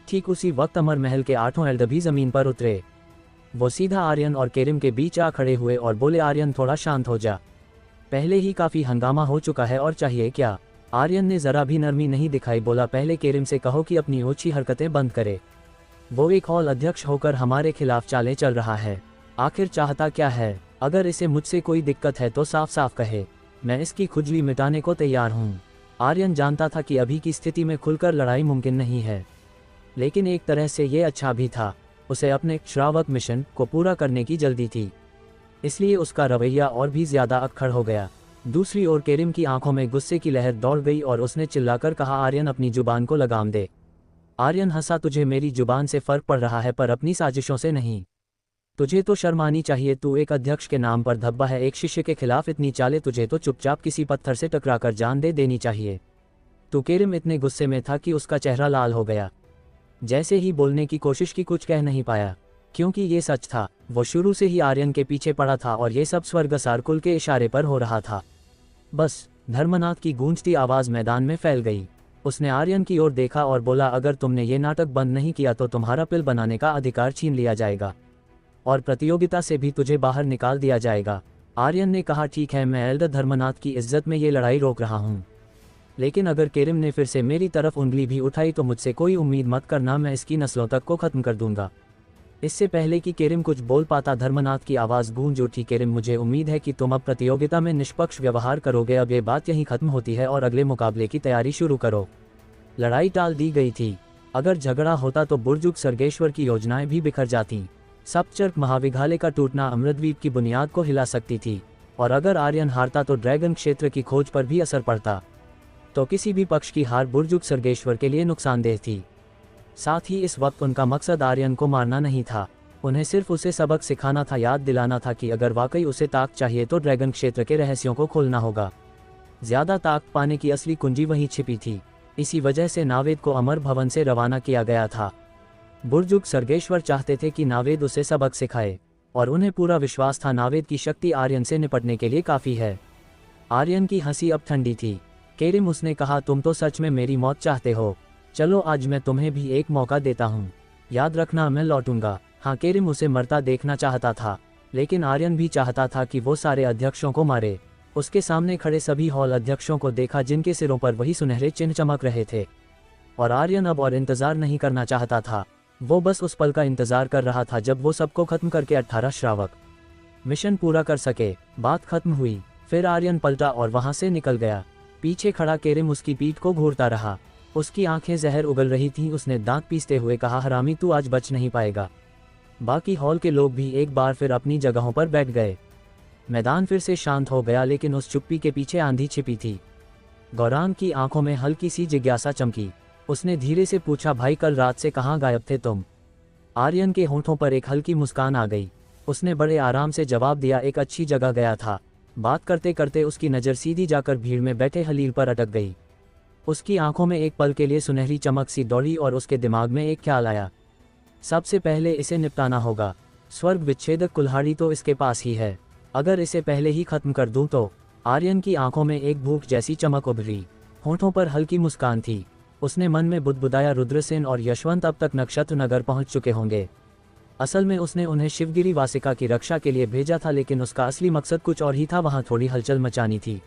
ठीक उसी वक्त अमर महल के 8 एल्डर भी जमीन पर उतरे। वो सीधा आर्यन और केरिम के बीच आ खड़े हुए और बोले, आर्यन थोड़ा शांत हो जा, पहले ही काफी हंगामा हो चुका है और चाहिए क्या? आर्यन ने जरा भी नरमी नहीं दिखाई। बोला, पहले केरिम से कहो कि अपनी ओछी हरकतें बंद करे। वो एक हॉल अध्यक्ष होकर हमारे खिलाफ चालें चल रहा है। आखिर चाहता क्या है? अगर इसे मुझसे कोई दिक्कत है तो साफ साफ कहे, मैं इसकी खुजली मिटाने को तैयार हूँ। आर्यन जानता था कि अभी की स्थिति में खुलकर लड़ाई मुमकिन नहीं है, लेकिन एक तरह से ये अच्छा भी था। उसे अपने श्रावक मिशन को पूरा करने की जल्दी थी, इसलिए उसका रवैया और भी ज्यादा अक्खड़ हो गया। दूसरी ओर केरिम की आंखों में गुस्से की लहर दौड़ गई और उसने चिल्लाकर कहा, आर्यन अपनी जुबान को लगाम दे। आर्यन हंसा, तुझे मेरी जुबान से फर्क पड़ रहा है पर अपनी साजिशों से नहीं। तुझे तो शर्म आनी चाहिए, तू एक अध्यक्ष के नाम पर धब्बा है, एक शिष्य के खिलाफ इतनी चाले, तुझे तो चुपचाप किसी पत्थर से टकराकर जान दे देनी चाहिए। तो केरिम इतने गुस्से में था कि उसका चेहरा लाल हो गया। जैसे ही बोलने की कोशिश की कुछ कह नहीं पाया, क्योंकि ये सच था, वो शुरू से ही आर्यन के पीछे पड़ा था और ये सब स्वर्गसार कुल के इशारे पर हो रहा था। बस धर्मनाथ की गूंजती आवाज़ मैदान में फैल गई। उसने आर्यन की ओर देखा और बोला, अगर तुमने ये नाटक बंद नहीं किया तो तुम्हारा पिल बनाने का अधिकार छीन लिया जाएगा और प्रतियोगिता से भी तुझे बाहर निकाल दिया जाएगा। आर्यन ने कहा, ठीक है, मैं एल्डर धर्मनाथ की इज्जत में ये लड़ाई रोक रहा हूँ, लेकिन अगर केरिम ने फिर से मेरी तरफ उंगली भी उठाई तो मुझसे कोई उम्मीद मत करना, मैं इसकी नस्लों तक को ख़त्म कर दूंगा। इससे पहले कि केरिम कुछ बोल पाता, धर्मनाथ की आवाज़ गूंज उठी, केरिम, मुझे उम्मीद है कि तुम अब प्रतियोगिता में निष्पक्ष व्यवहार करोगे। अब ये बात यहीं ख़त्म होती है और अगले मुकाबले की तैयारी शुरू करो। लड़ाई टाल दी गई थी। अगर झगड़ा होता तो बुर्जुग सर्गेश्वर की योजनाएं भी बिखर जातीं। सप्तचर्क महाविद्यालय का टूटना अमृतद्वीप की बुनियाद को हिला सकती थी, और अगर आर्यन हारता तो ड्रैगन क्षेत्र की खोज पर भी असर पड़ता। तो किसी भी पक्ष की हार बुर्जुग सर्गेश्वर के लिए नुकसानदेह थी। साथ ही इस वक्त उनका मकसद आर्यन को मारना नहीं था, उन्हें सिर्फ उसे सबक सिखाना था, याद दिलाना था कि अगर वाकई उसे ताक चाहिए तो ड्रैगन क्षेत्र के रहस्यों को खोलना होगा। ज्यादा ताक पाने की असली कुंजी वहीं छिपी थी। इसी वजह से नावेद को अमर भवन से रवाना किया गया था। बुर्जुग सर्गेश्वर चाहते थे कि नावेद उसे सबक सिखाए, और उन्हें पूरा विश्वास था नावेद की शक्ति आर्यन से निपटने के लिए काफ़ी है। आर्यन की हंसी अब ठंडी थी। केरिम, उसने कहा, तुम तो सच में मेरी मौत चाहते हो। चलो आज मैं तुम्हें भी एक मौका देता हूँ, याद रखना मैं लौटूंगा। हाँ, केरिम उसे मरता देखना चाहता था, लेकिन आर्यन भी चाहता था कि वो सारे अध्यक्षों को मारे। उसके सामने खड़े सभी हॉल अध्यक्षों को देखा जिनके सिरों पर वही सुनहरे चिन्ह चमक रहे थे, और आर्यन अब और इंतजार नहीं करना चाहता था। वो बस उस पल का इंतजार कर रहा था जब वो सबको खत्म करके 18 श्रावक मिशन पूरा कर सके। बात खत्म हुई, फिर आर्यन पलटा और वहां से निकल गया। पीछे खड़ा केरिम उसकी पीठ को घूरता रहा। उसकी आंखें जहर उगल रही थीं। उसने दांत पीसते हुए कहा, हरामी, तू आज बच नहीं पाएगा। बाकी हॉल के लोग भी एक बार फिर अपनी जगहों पर बैठ गए। मैदान फिर से शांत हो गया, लेकिन उस चुप्पी के पीछे आंधी छिपी थी। गौरांग की आंखों में हल्की सी जिज्ञासा चमकी। उसने धीरे से पूछा, भाई, कल रात से कहाँ गायब थे तुम? आर्यन के होंठों पर एक हल्की मुस्कान आ गई। उसने बड़े आराम से जवाब दिया, एक अच्छी जगह गया था। बात करते करते उसकी नज़र सीधी जाकर भीड़ में बैठे हलील पर अटक गई। उसकी आंखों में एक पल के लिए सुनहरी चमक सी दौड़ी और उसके दिमाग में एक ख्याल आया, सबसे पहले इसे निपटाना होगा। स्वर्ग विच्छेदक कुल्हाड़ी तो इसके पास ही है, अगर इसे पहले ही खत्म कर दूं तो। आर्यन की आंखों में एक भूख जैसी चमक उभरी, होंठों पर हल्की मुस्कान थी। उसने मन में बुदबुदाया, रुद्रसेन और यशवंत अब तक नक्षत्र नगर पहुंच चुके होंगे। असल में उसने उन्हें शिवगिरी वासिका की रक्षा के लिए भेजा था, लेकिन उसका असली मकसद कुछ और ही था। वहां थोड़ी हलचल मचानी थी।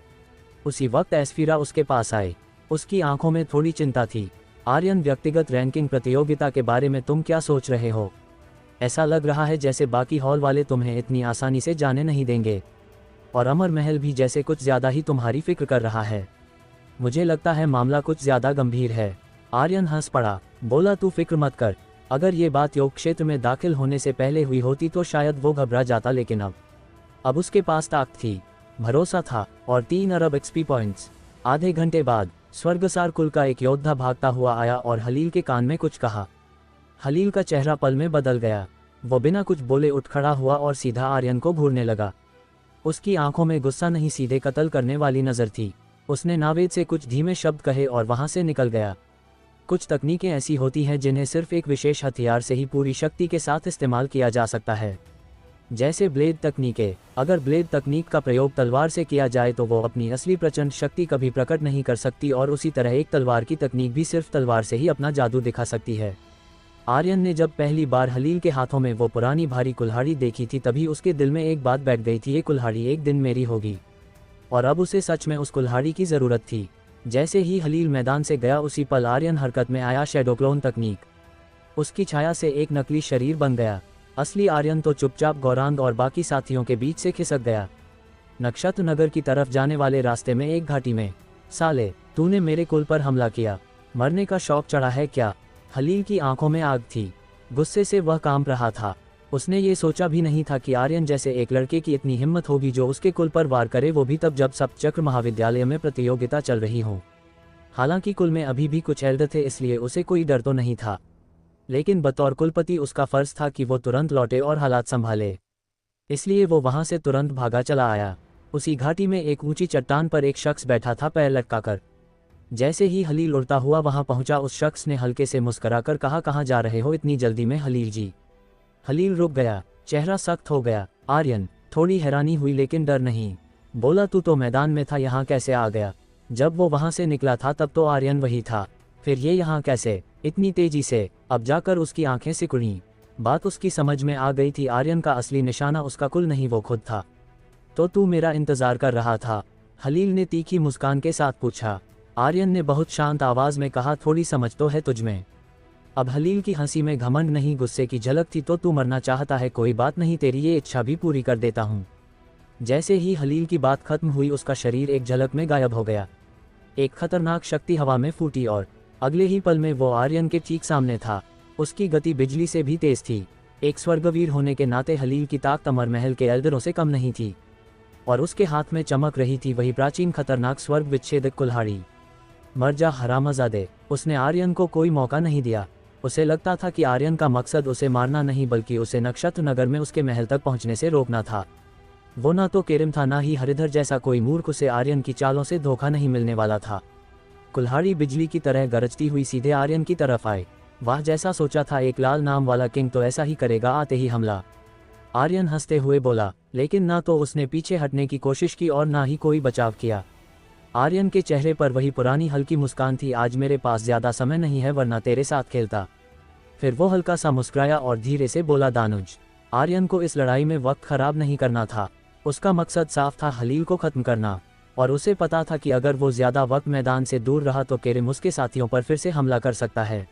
उसी वक्त एस्फीरा उसके पास आए। उसकी आंखों में थोड़ी चिंता थी। आर्यन, व्यक्तिगत रैंकिंग प्रतियोगिता के बारे में तुम क्या सोच रहे हो? ऐसा लग रहा है जैसे बाकी हॉल वाले तुम्हें इतनी आसानी से जाने नहीं देंगे, और अमर महल भी जैसे कुछ ज़्यादा ही तुम्हारी फिक्र कर रहा है। मुझे लगता है मामला कुछ ज़्यादा गंभीर है। आर्यन हंस पड़ा, बोला, तू फिक्र मत कर। अगर ये बात योग क्षेत्र में दाखिल होने से पहले हुई होती तो शायद वो घबरा जाता, लेकिन अब उसके पास ताकत थी, भरोसा था और 3 अरब एक्सपी पॉइंट्स। आधे घंटे बाद स्वर्गसार कुल का एक योद्धा भागता हुआ आया और हलील के कान में कुछ कहा। हलील का चेहरा पल में बदल गया। वो बिना कुछ बोले उठ खड़ा हुआ और सीधा आर्यन को घूरने लगा। उसकी आंखों में गुस्सा नहीं, सीधे कत्ल करने वाली नज़र थी। उसने नावेद से कुछ धीमे शब्द कहे और वहां से निकल गया। कुछ तकनीकें ऐसी होती हैं जिन्हें सिर्फ एक विशेष हथियार से ही पूरी शक्ति के साथ इस्तेमाल किया जा सकता है, जैसे ब्लेड तकनीकें। अगर ब्लेड तकनीक का प्रयोग तलवार से किया जाए तो वो अपनी असली प्रचंड शक्ति कभी प्रकट नहीं कर सकती, और उसी तरह एक तलवार की तकनीक भी सिर्फ तलवार से ही अपना जादू दिखा सकती है। आर्यन ने जब पहली बार हलील के हाथों में वो पुरानी भारी कुल्हाड़ी देखी थी, तभी उसके दिल में एक बात बैठ गई थी, ये कुल्हाड़ी एक दिन मेरी होगी। और अब उसे सच में उस कुल्हाड़ी की ज़रूरत थी। जैसे ही हलील मैदान से गया, उसी पल आर्यन हरकत में आया। शैडो क्लोन तकनीक। उसकी छाया से एक नकली शरीर बन गया। असली आर्यन तो चुपचाप गौरांग और बाकी साथियों के बीच से खिसक गया। नक्षत्र नगर की तरफ जाने वाले रास्ते में एक घाटी में। साले, तूने मेरे कुल पर हमला किया, मरने का शौक चढ़ा है क्या? हलील की आंखों में आग थी, गुस्से से वह कांप रहा था। उसने ये सोचा भी नहीं था कि आर्यन जैसे एक लड़के की इतनी हिम्मत होगी जो उसके कुल पर वार करे, वो भी तब जब सप्तचक्र महाविद्यालय में प्रतियोगिता चल रही हो। हालांकि कुल में अभी भी कुछ एल्डर थे, इसलिए उसे कोई डर तो नहीं था, लेकिन बतौर कुलपति उसका फर्ज था कि वो तुरंत लौटे और हालात संभाले। इसलिए वो वहां से तुरंत भागा चला आया। उसी घाटी में एक ऊंची चट्टान पर एक शख्स बैठा था पैर लटकाकर। जैसे ही हलील उड़ता हुआ वहां पहुंचा, उस शख्स ने हल्के से मुस्कुराकर कहा, कहाँ जा रहे हो इतनी जल्दी में हलील जी? हलील रुक गया, चेहरा सख्त हो गया। आर्यन थोड़ी हैरानी हुई लेकिन डर नहीं। बोला, तू तो मैदान में था, यहाँ कैसे आ गया? जब वो वहां से निकला था तब तो आर्यन वही था, फिर ये यहाँ कैसे इतनी तेजी से? अब जाकर उसकी आंखें सिकुड़ी। बात उसकी समझ में आ गई थी, आर्यन का असली निशाना उसका कुल नहीं, वो खुद था। तो तू मेरा इंतजार कर रहा था? हलील ने तीखी मुस्कान के साथ पूछा। आर्यन ने बहुत शांत आवाज में कहा, थोड़ी समझ तो है तुझमें। अब हलील की हंसी में घमंड नहीं, गुस्से की झलक थी। तो तू मरना चाहता है? कोई बात नहीं, तेरी ये इच्छा भी पूरी कर देता हूँ। जैसे ही हलील की बात खत्म हुई, उसका शरीर एक झलक में गायब हो गया। एक खतरनाक शक्ति हवा में फूटी और अगले ही पल में वो आर्यन के ठीक सामने था। उसकी गति बिजली से भी तेज थी। एक स्वर्गवीर होने के नाते हलील की ताकत अमर महल के एल्डरों से कम नहीं थी, और उसके हाथ में चमक रही थी वही प्राचीन खतरनाक स्वर्ग विच्छेदक कुल्हाड़ी। मर जा हरामजादे! उसने आर्यन को कोई मौका नहीं दिया। उसे लगता था कि आर्यन का मकसद उसे मारना नहीं, बल्कि उसे नक्षत्र नगर में उसके महल तक पहुंचने से रोकना था। वो ना तो केरिम था, ना ही हरिधर जैसा कोई मूर्ख। उसे आर्यन की चालों से धोखा नहीं मिलने वाला था। कुल्हाड़ी बिजली की तरह गरजती हुई सीधे आर्यन की तरफ आए। वाह, जैसा सोचा था एक लाल नाम वाला किंग तो ऐसा ही करेगा, आते ही हमला। आर्यन हंसते हुए बोला, लेकिन ना तो उसने पीछे हटने की कोशिश की और ना ही कोई बचाव किया। आर्यन के चेहरे पर वही पुरानी हल्की मुस्कान थी। आज मेरे पास ज्यादा समय नहीं है, वरना तेरे साथ खेलता। फिर वो हल्का सा मुस्कुराया और धीरे से बोला, दानुज। आर्यन को इस लड़ाई में वक्त खराब नहीं करना था। उसका मकसद साफ था, हलील को खत्म करना। और उसे पता था कि अगर वो ज्यादा वक्त मैदान से दूर रहा तो केरिम उसके साथियों पर फिर से हमला कर सकता है।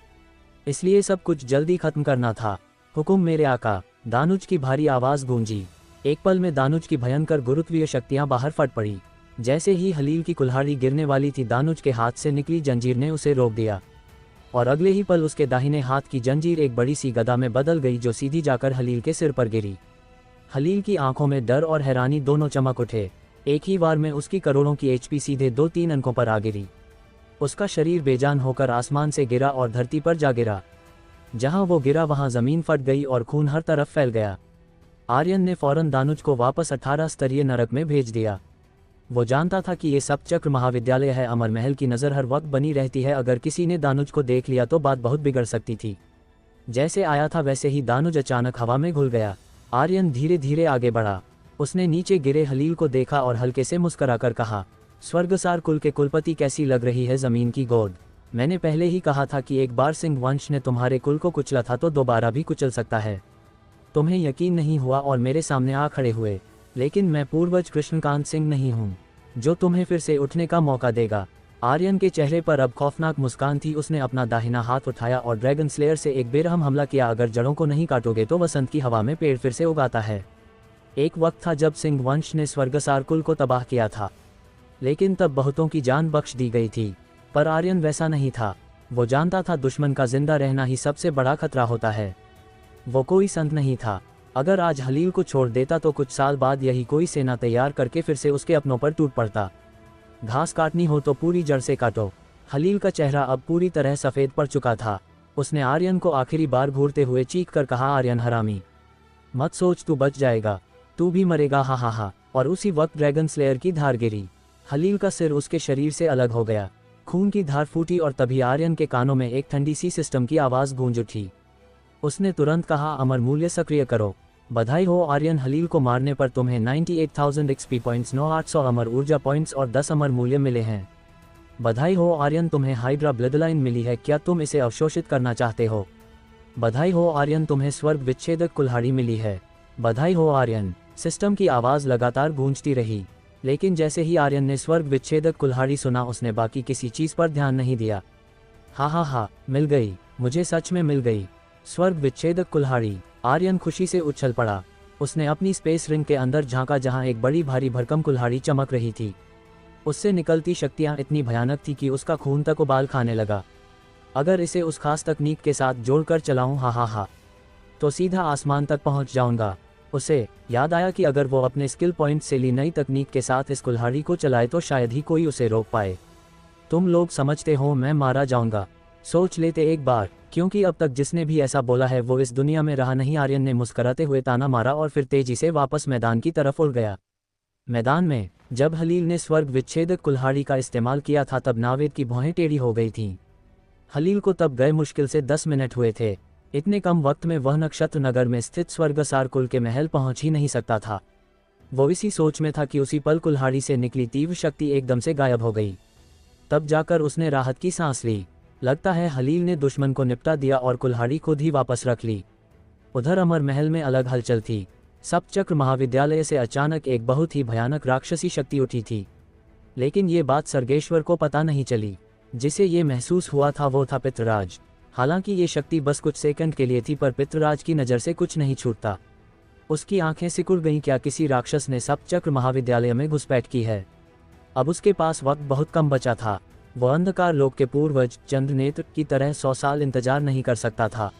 इसलिए सब कुछ जल्दी खत्म करना था। हुकुम मेरे आका! दानुज की भारी आवाज गूंजी। एक पल में दानुज की भयंकर गुरुत्वीय शक्तियां बाहर फट पड़ी। जैसे ही हलील की कुल्हाड़ी गिरने वाली थी, दानुज के हाथ से निकली जंजीर ने उसे रोक दिया, और अगले ही पल उसके दाहिने हाथ की जंजीर एक बड़ी सी गदा में बदल गई, जो सीधी जाकर हलील के सिर पर गिरी। हलील की आंखों में डर और हैरानी दोनों चमक उठे। एक ही बार में उसकी करोड़ों की एचपी सीधे 2-3 अंकों पर आ गिरी। उसका शरीर बेजान होकर आसमान से गिरा और धरती पर जा गिरा। जहां वो गिरा वहां जमीन फट गई और खून हर तरफ फैल गया। आर्यन ने फौरन दानुज को वापस 18 स्तरीय नरक में भेज दिया। वो जानता था कि ये सप्तचक्र महाविद्यालय है, अमर महल की नज़र हर वक्त बनी रहती है। अगर किसी ने दानुज को देख लिया तो बात बहुत बिगड़ सकती थी। जैसे आया था वैसे ही दानुज अचानक हवा में घुल गया। आर्यन धीरे धीरे आगे बढ़ा। उसने नीचे गिरे हलील को देखा और हल्के से मुस्कुराकर कहा, स्वर्गसार कुल के कुलपति, कैसी लग रही है ज़मीन की गोद? मैंने पहले ही कहा था कि एक बार सिंह वंश ने तुम्हारे कुल को कुचला था तो दोबारा भी कुचल सकता है। तुम्हें यकीन नहीं हुआ और मेरे सामने आ खड़े हुए, लेकिन मैं पूर्वज कृष्णकांत सिंह नहीं हूँ जो तुम्हें फिर से उठने का मौका देगा। आर्यन के चेहरे पर अब खौफनाक मुस्कान थी। उसने अपना दाहिना हाथ उठाया और ड्रैगन स्लेयर से एक बेरहम हमला किया। अगर जड़ों को नहीं काटोगे तो वसंत की हवा में पेड़ फिर से उगाता है। एक वक्त था जब सिंह वंश ने स्वर्गसार कुल को तबाह किया था, लेकिन तब बहुतों की जान बख्श दी गई थी। पर आर्यन वैसा नहीं था। वो जानता था दुश्मन का जिंदा रहना ही सबसे बड़ा खतरा होता है। वो कोई संत नहीं था। अगर आज हलील को छोड़ देता तो कुछ साल बाद यही कोई सेना तैयार करके फिर से उसके अपनों पर टूट पड़ता। घास काटनी हो तो पूरी जड़ से काटो। हलील का चेहरा अब पूरी तरह सफ़ेद पड़ चुका था। उसने आर्यन को आखिरी बार घूरते हुए चीख कर कहा, आर्यन हरामी, मत सोच तू बच जाएगा, तू भी मरेगा, हा हा हा। और उसी वक्त ड्रैगन स्लेयर की धार गिरी। हलील का सिर उसके शरीर से अलग हो गया। खून की धार फूटी और तभी आर्यन के कानों में एक ठंडी सी सिस्टम की आवाज़ गूंज उठी। उसने तुरंत कहा, अमर मूल्य सक्रिय करो। बधाई हो आर्यन, हलील को मारने पर तुम्हें 98,000 एक्सपी पॉइंट्स, 9,800 अमर ऊर्जा पॉइंट्स और 10 अमर मूल्य मिले हैं। बधाई हो आर्यन, तुम्हें हाइड्रा ब्लडलाइन मिली है। क्या तुम इसे अवशोषित करना चाहते हो? बधाई हो आर्यन, तुम्हें स्वर्ग विच्छेदक कुल्हाड़ी मिली है। बधाई हो आर्यन। सिस्टम की आवाज़ लगातार गूंजती रही, लेकिन जैसे ही आर्यन ने स्वर्ग विच्छेदक कुल्हाड़ी सुना, उसने बाकी किसी चीज़ पर ध्यान नहीं दिया। हा हा हा, मिल गई, मुझे सच में मिल गई स्वर्ग विच्छेदक कुल्हाड़ी। आर्यन खुशी से उछल पड़ा। उसने अपनी स्पेस रिंग के अंदर झांका जहां एक बड़ी भारी भरकम कुल्हाड़ी चमक रही थी। उससे निकलती शक्तियां इतनी भयानक थी कि उसका खून तक उबाल खाने लगा। अगर इसे उस खास तकनीक के साथ जोड़कर चलाऊं, हा हा हा। तो सीधा आसमान तक पहुंच जाऊंगा। उसे याद आया कि अगर वो अपने स्किल पॉइंट से ली नई तकनीक के साथ इस कुल्हाड़ी को चलाए तो शायद ही कोई उसे रोक पाए। तुम लोग समझते हो मैं मारा जाऊंगा, सोच लेते एक बार, क्योंकि अब तक जिसने भी ऐसा बोला है वो इस दुनिया में रहा नहीं। आर्यन ने मुस्कुराते हुए ताना मारा और फिर तेजी से वापस मैदान की तरफ उड़ गया। मैदान में जब हलील ने स्वर्ग विच्छेदक कुल्हाड़ी का इस्तेमाल किया था तब नावेद की भौहें टेढ़ी हो गई थीं। हलील को तब गए मुश्किल से 10 मिनट हुए थे। इतने कम वक्त में वह नक्षत्र नगर में स्थित स्वर्गसार कुल के महल पहुंच ही नहीं सकता था। वो इसी सोच में था कि उसी पल कुल्हाड़ी से निकली तीव्र शक्ति एकदम से गायब हो गई। तब जाकर उसने राहत की सांस ली। लगता है हलील ने दुश्मन को निपटा दिया और कुल्हाड़ी खुद ही वापस रख ली। उधर अमर महल में अलग हलचल थी। सप्तचक्र महाविद्यालय से अचानक एक बहुत ही भयानक राक्षसी शक्ति उठी थी, लेकिन ये बात सर्गेश्वर को पता नहीं चली। जिसे ये महसूस हुआ था वो था पितृराज। हालांकि ये शक्ति बस कुछ सेकंड के लिए थी, पर पितृराज की नज़र से कुछ नहीं छूटता। उसकी आंखें सिकुड़ गईं। क्या किसी राक्षस ने सप्तचक्र महाविद्यालय में घुसपैठ की है? अब उसके पास वक्त बहुत कम बचा था। वह अंधकार लोक के पूर्वज चंद्रनेत्र की तरह 100 साल इंतजार नहीं कर सकता था।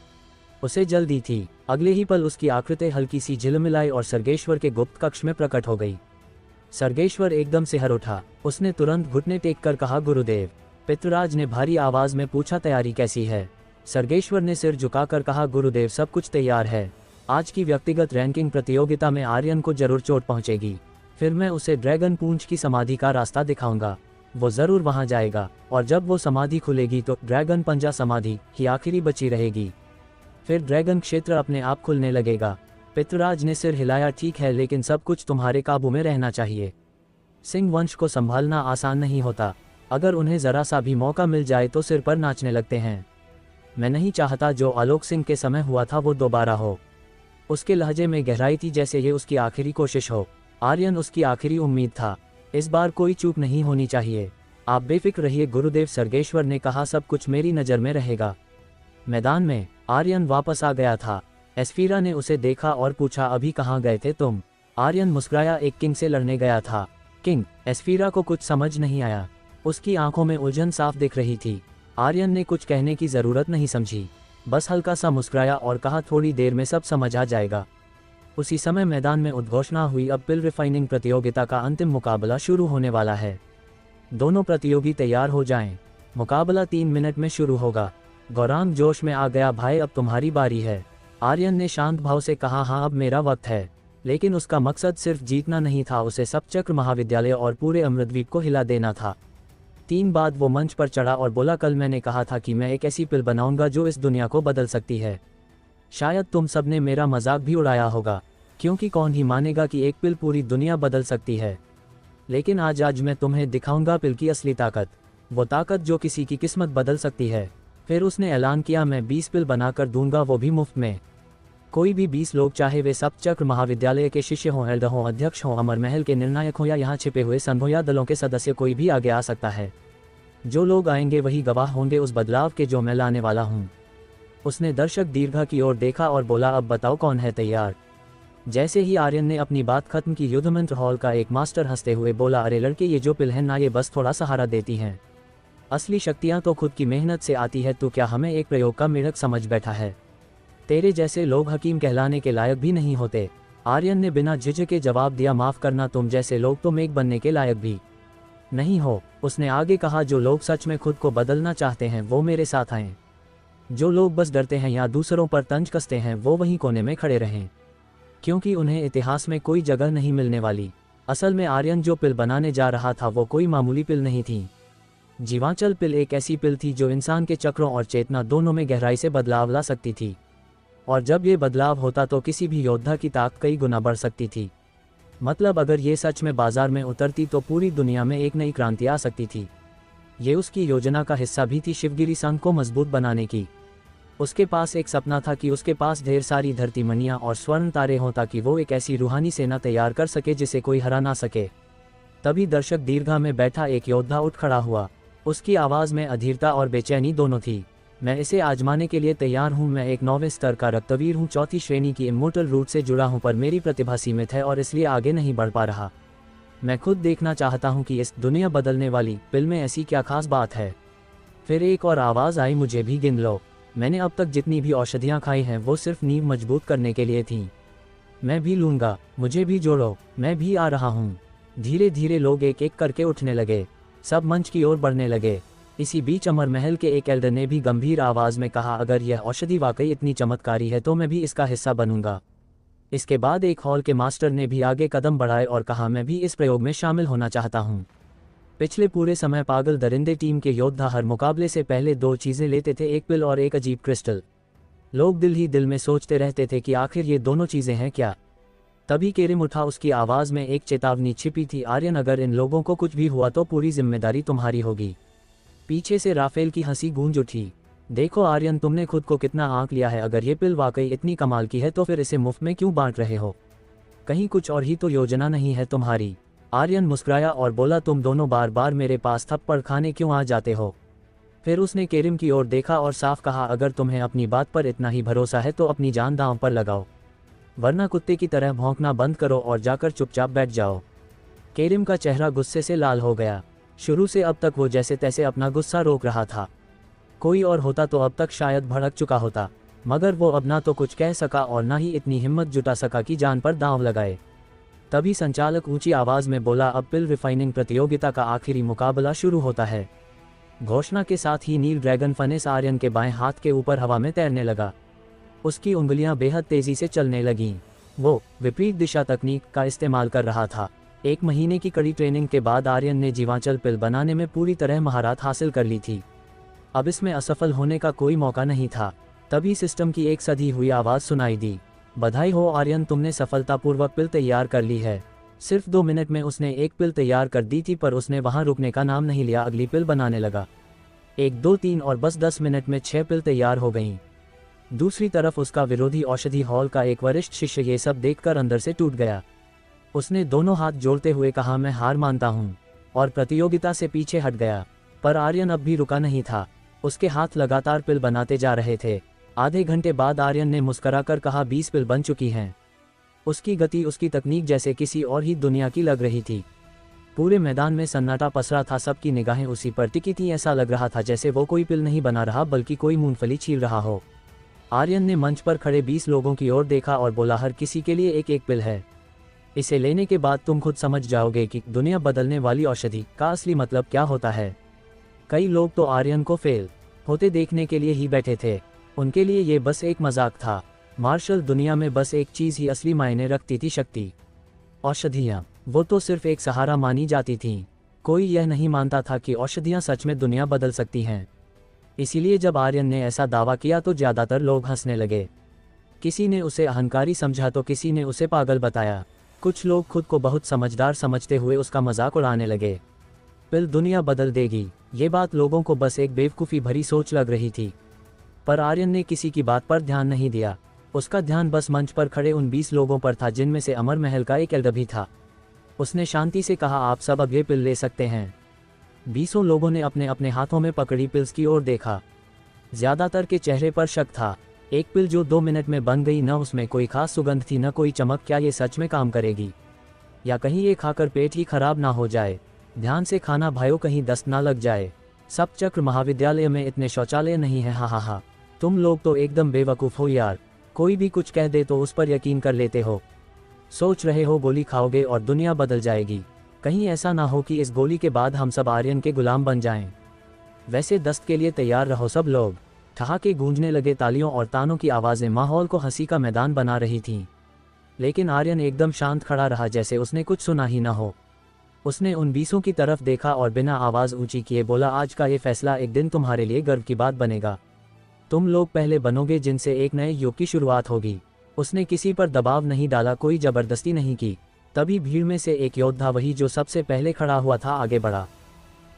उसे जल्दी थी। अगले ही पल उसकी आकृति हल्की सी झिलमिलाई और सर्गेश्वर के गुप्त कक्ष में प्रकट हो गई। सर्गेश्वर एकदम से हर उठा। उसने तुरंत घुटने टेक कर कहा, गुरुदेव। पितृराज ने भारी आवाज में पूछा, तैयारी कैसी है? सर्गेश्वर ने सिर झुकाकर कहा, गुरुदेव सब कुछ तैयार है। आज की व्यक्तिगत रैंकिंग प्रतियोगिता में आर्यन को जरूर चोट पहुंचेगी। फिर मैं उसे ड्रैगन पूंछ की समाधि का रास्ता दिखाऊंगा। वो जरूर वहां जाएगा और जब वो समाधि खुलेगी तो ड्रैगन पंजा समाधि ही आखिरी बची रहेगी। फिर ड्रैगन क्षेत्र अपने आप खुलने लगेगा। पितृराज ने सिर हिलाया, ठीक है, लेकिन सब कुछ तुम्हारे काबू में रहना चाहिए। सिंह वंश को संभालना आसान नहीं होता। अगर उन्हें जरा सा भी मौका मिल जाए तो सिर पर नाचने लगते हैं। मैं नहीं चाहता जो आलोक सिंह के समय हुआ था वो दोबारा हो। उसके लहजे में गहराई थी, जैसे ये उसकी आखिरी कोशिश हो। आर्यन उसकी आखिरी उम्मीद था। इस बार कोई चूक नहीं होनी चाहिए। आप बेफिक्र रहिए गुरुदेव, सर्गेश्वर ने कहा, सब कुछ मेरी नज़र में रहेगा। मैदान में आर्यन वापस आ गया था। एस्फीरा ने उसे देखा और पूछा, अभी कहाँ गए थे तुम? आर्यन मुस्कुराया, एक किंग से लड़ने गया था। किंग? एस्फीरा को कुछ समझ नहीं आया। उसकी आंखों में उलझन साफ दिख रही थी। आर्यन ने कुछ कहने की जरूरत नहीं समझी, बस हल्का सा मुस्कुराया और कहा, थोड़ी देर में सब समझ आ जाएगा। उसी समय मैदान में उद्घोषणा हुई, अब पिल रिफाइनिंग प्रतियोगिता का अंतिम मुकाबला शुरू होने वाला है। दोनों प्रतियोगी तैयार हो जाएं। मुकाबला 3 मिनट में शुरू होगा। गौरांग जोश में आ गया, भाई अब तुम्हारी बारी है। आर्यन ने शांत भाव से कहा, हाँ अब मेरा वक्त है। लेकिन उसका मकसद सिर्फ जीतना नहीं था, उसे सप्तचक्र महाविद्यालय और पूरे अमृतद्वीप को हिला देना था। 3 बाद वो मंच पर चढ़ा और बोला, कल मैंने कहा था कि मैं एक ऐसी पिल बनाऊंगा जो इस दुनिया को बदल सकती है। शायद तुम सबने मेरा मजाक भी उड़ाया होगा, क्योंकि कौन ही मानेगा कि एक पिल पूरी दुनिया बदल सकती है। लेकिन आज मैं तुम्हें दिखाऊंगा पिल की असली ताकत, वो ताकत जो किसी की किस्मत बदल सकती है। फिर उसने ऐलान किया, मैं 20 पिल बनाकर दूंगा, वो भी मुफ्त में। कोई भी 20 लोग, चाहे वे सप्तचक्र महाविद्यालय के शिष्य हों, एल्डर हों, अध्यक्ष हों, अमर महल के निर्णायक हों या यहाँ छिपे हुए संघों या दलों के सदस्य, कोई भी आगे आ सकता है। जो लोग आएंगे वही गवाह होंगे उस बदलाव के जो मैं लाने वाला हूँ। उसने दर्शक दीर्घा की ओर देखा और बोला, अब बताओ कौन है तैयार? जैसे ही आर्यन ने अपनी बात खत्म की, युद्धमंत्र हॉल का एक मास्टर हंसते हुए बोला, अरे लड़के, ये जो पिल है ना, ये बस थोड़ा सहारा देती हैं। असली शक्तियाँ तो खुद की मेहनत से आती है। तू क्या हमें एक प्रयोग का मेढक समझ बैठा है? तेरे जैसे लोग हकीम कहलाने के लायक भी नहीं होते। आर्यन ने बिना झिझके जवाब दिया, माफ़ करना, तुम जैसे लोग तो मेघ बनने के लायक भी नहीं हो। उसने आगे कहा, जो लोग सच में खुद को बदलना चाहते हैं वो मेरे साथ आएं। जो लोग बस डरते हैं या दूसरों पर तंज कसते हैं वो वहीं कोने में खड़े रहें, क्योंकि उन्हें इतिहास में कोई जगह नहीं मिलने वाली। असल में आर्यन जो पिल बनाने जा रहा था वो कोई मामूली पिल नहीं थी। जीवांचल पिल एक ऐसी पिल थी जो इंसान के चक्रों और चेतना दोनों में गहराई से बदलाव ला सकती थी, और जब ये बदलाव होता तो किसी भी योद्धा की ताकत कई गुना बढ़ सकती थी। मतलब अगर ये सच में बाजार में उतरती तो पूरी दुनिया में एक नई क्रांति आ सकती थी। ये उसकी योजना का हिस्सा भी थी, शिवगिरी संघ को मजबूत बनाने की। उसके पास एक सपना था कि उसके पास ढेर सारी धरती मनियाँ और स्वर्ण तारे हों, ताकि वो एक ऐसी रूहानी सेना तैयार कर सके जिसे कोई हरा ना सके। तभी दर्शक दीर्घा में बैठा एक योद्धा उठ खड़ा हुआ। उसकी आवाज़ में अधीरता और बेचैनी दोनों थी। मैं इसे आजमाने के लिए तैयार हूँ। मैं एक 9वें स्तर का रक्तवीर हूँ, 4थी श्रेणी की इमोर्टल रूट से जुड़ा हूँ, पर मेरी प्रतिभा सीमित है और इसलिए आगे नहीं बढ़ पा रहा। मैं खुद देखना चाहता हूँ कि इस दुनिया बदलने वाली पिल में ऐसी क्या खास बात है। फिर एक और आवाज़ आई, मुझे भी गिन लो। मैंने अब तक जितनी भी औषधियाँ खाई हैं वो सिर्फ नींव मजबूत करने के लिए थीं। मैं भी लूँगा, मुझे भी जोड़ो, मैं भी आ रहा हूँ। धीरे धीरे लोग एक एक करके उठने लगे, सब मंच की ओर बढ़ने लगे। इसी बीच अमर महल के एक एल्डर ने भी गंभीर आवाज़ में कहा, अगर यह औषधि वाकई इतनी चमत्कारी है तो मैं भी इसका हिस्सा बनूंगा। इसके बाद एक हॉल के मास्टर ने भी आगे कदम बढ़ाए और कहा, मैं भी इस प्रयोग में शामिल होना चाहता हूँ। पिछले पूरे समय पागल दरिंदे टीम के योद्धा हर मुकाबले से पहले 2 चीज़ें लेते थे, एक पिल और एक अजीब क्रिस्टल। लोग दिल ही दिल में सोचते रहते थे कि आखिर ये दोनों चीज़ें हैं क्या। तभी केरिम उठा, उसकी आवाज़ में एक चेतावनी छिपी थी, आर्यन अगर इन लोगों को कुछ भी हुआ तो पूरी जिम्मेदारी तुम्हारी होगी। पीछे से राफेल की हंसी गूंज उठी। देखो आर्यन, तुमने खुद को कितना आंक लिया है। अगर ये पिल वाकई इतनी कमाल की है तो फिर इसे मुफ्त में क्यों बांट रहे हो? कहीं कुछ और ही तो योजना नहीं है तुम्हारी? आर्यन मुस्कुराया और बोला, तुम दोनों बार बार मेरे पास थप्पड़ खाने क्यों आ जाते हो? फिर उसने केरिम की ओर देखा और साफ कहा, अगर तुम्हें अपनी बात पर इतना ही भरोसा है तो अपनी जान दांव पर लगाओ, वरना कुत्ते की तरह भौंकना बंद करो और जाकर चुपचाप बैठ जाओ। केरिम का चेहरा गुस्से से लाल हो गया। शुरू से अब तक वो जैसे तैसे अपना गुस्सा रोक रहा था। कोई और होता तो अब तक शायद भड़क चुका होता, मगर वो अब ना तो कुछ कह सका और ना ही इतनी हिम्मत जुटा सका कि जान पर दांव लगाए। तभी संचालक ऊंची आवाज़ में बोला, अब पिल रिफाइनिंग प्रतियोगिता का आखिरी मुकाबला शुरू होता है। घोषणा के साथ ही नील ड्रैगन फनेस आर्यन के बाएं हाथ के ऊपर हवा में तैरने लगा। उसकी उंगलियां बेहद तेजी से चलने लगीं। वो विपरीत दिशा तकनीक का इस्तेमाल कर रहा था। 1 महीने की कड़ी ट्रेनिंग के बाद आर्यन ने जीवांचल पिल बनाने में पूरी तरह महारत हासिल कर ली थी। अब इसमें असफल होने का कोई मौका नहीं था। तभी सिस्टम की एक सधी हुई आवाज़ सुनाई दी, बधाई हो आर्यन, तुमने सफलतापूर्वक पिल तैयार कर ली है। सिर्फ 2 मिनट में उसने एक पिल तैयार कर दी थी, पर उसने वहां रुकने का नाम नहीं लिया, अगली पिल बनाने लगा। 1 2 3 और बस 10 मिनट में 6 पिल तैयार हो गईं। दूसरी तरफ उसका विरोधी औषधि हॉल का एक वरिष्ठ शिष्य ये सब देखकर अंदर से टूट गया। उसने दोनों हाथ जोड़ते हुए कहा, मैं हार मानता हूँ, और प्रतियोगिता से पीछे हट गया। पर आर्यन अब भी रुका नहीं था। उसके हाथ लगातार पिल बनाते जा रहे थे। आधे घंटे बाद आर्यन ने मुस्कुराकर कहा, 20 पिल बन चुकी हैं। उसकी गति, उसकी तकनीक जैसे किसी और ही दुनिया की लग रही थी। पूरे मैदान में सन्नाटा पसरा था, सबकी निगाहें उसी पर टिकी थीं। ऐसा लग रहा था जैसे वो कोई पिल नहीं बना रहा बल्कि कोई मूंगफली छील रहा हो। आर्यन ने मंच पर खड़े 20 लोगों की ओर देखा और बोला, हर किसी के लिए एक एक पिल है। इसे लेने के बाद तुम खुद समझ जाओगे कि दुनिया बदलने वाली औषधि का असली मतलब क्या होता है। कई लोग तो आर्यन को फेल होते देखने के लिए ही बैठे थे। उनके लिए ये बस एक मजाक था। मार्शल दुनिया में बस एक चीज़ ही असली मायने रखती थी, शक्ति। औषधियाँ वो तो सिर्फ एक सहारा मानी जाती थीं। कोई यह नहीं मानता था कि औषधियाँ सच में दुनिया बदल सकती हैं। इसीलिए जब आर्यन ने ऐसा दावा किया तो ज़्यादातर लोग हंसने लगे। किसी ने उसे अहंकारी समझा तो किसी ने उसे पागल बताया। कुछ लोग खुद को बहुत समझदार समझते हुए उसका मजाक उड़ाने लगे। पिल दुनिया बदल देगी, ये बात लोगों को बस एक बेवकूफ़ी भरी सोच लग रही थी। पर आर्यन ने किसी की बात पर ध्यान नहीं दिया। उसका ध्यान बस मंच पर खड़े उन 20 लोगों पर था, जिनमें से अमर महल का एक एल्डर भी था। उसने शांति से कहा, आप सब अब ये पिल ले सकते हैं। 20 लोगों ने अपने अपने हाथों में पकड़ी पिल्स की ओर देखा। ज़्यादातर के चेहरे पर शक था। एक पिल जो 2 मिनट में बन गई, न उसमें कोई खास सुगंध थी न कोई चमक। क्या ये सच में काम करेगी, या कहीं ये खाकर पेट ही खराब ना हो जाए? ध्यान से खाना भाइयों, कहीं दस्त ना लग जाए। सब चक्र महाविद्यालय में इतने शौचालय नहीं है। हा हा हा, तुम लोग तो एकदम बेवकूफ़ हो यार। कोई भी कुछ कह दे तो उस पर यकीन कर लेते हो। सोच रहे हो गोली खाओगे और दुनिया बदल जाएगी। कहीं ऐसा ना हो कि इस गोली के बाद हम सब आर्यन के गुलाम बन जाएं। वैसे दस्त के लिए तैयार रहो सब लोग। ठहाके गूंजने लगे, तालियों और तानों की आवाज़ें माहौल को हंसी का मैदान बना रही थीं। लेकिन आर्यन एकदम शांत खड़ा रहा, जैसे उसने कुछ सुना ही ना हो। उसने उन 20 की तरफ देखा और बिना आवाज़ ऊंची किए बोला, आज का ये फैसला एक दिन तुम्हारे लिए गर्व की बात बनेगा। तुम लोग पहले बनोगे जिनसे एक नए युग की शुरुआत होगी। उसने किसी पर दबाव नहीं डाला, कोई ज़बरदस्ती नहीं की। तभी भीड़ में से एक योद्धा, वही जो सबसे पहले खड़ा हुआ था, आगे बढ़ा।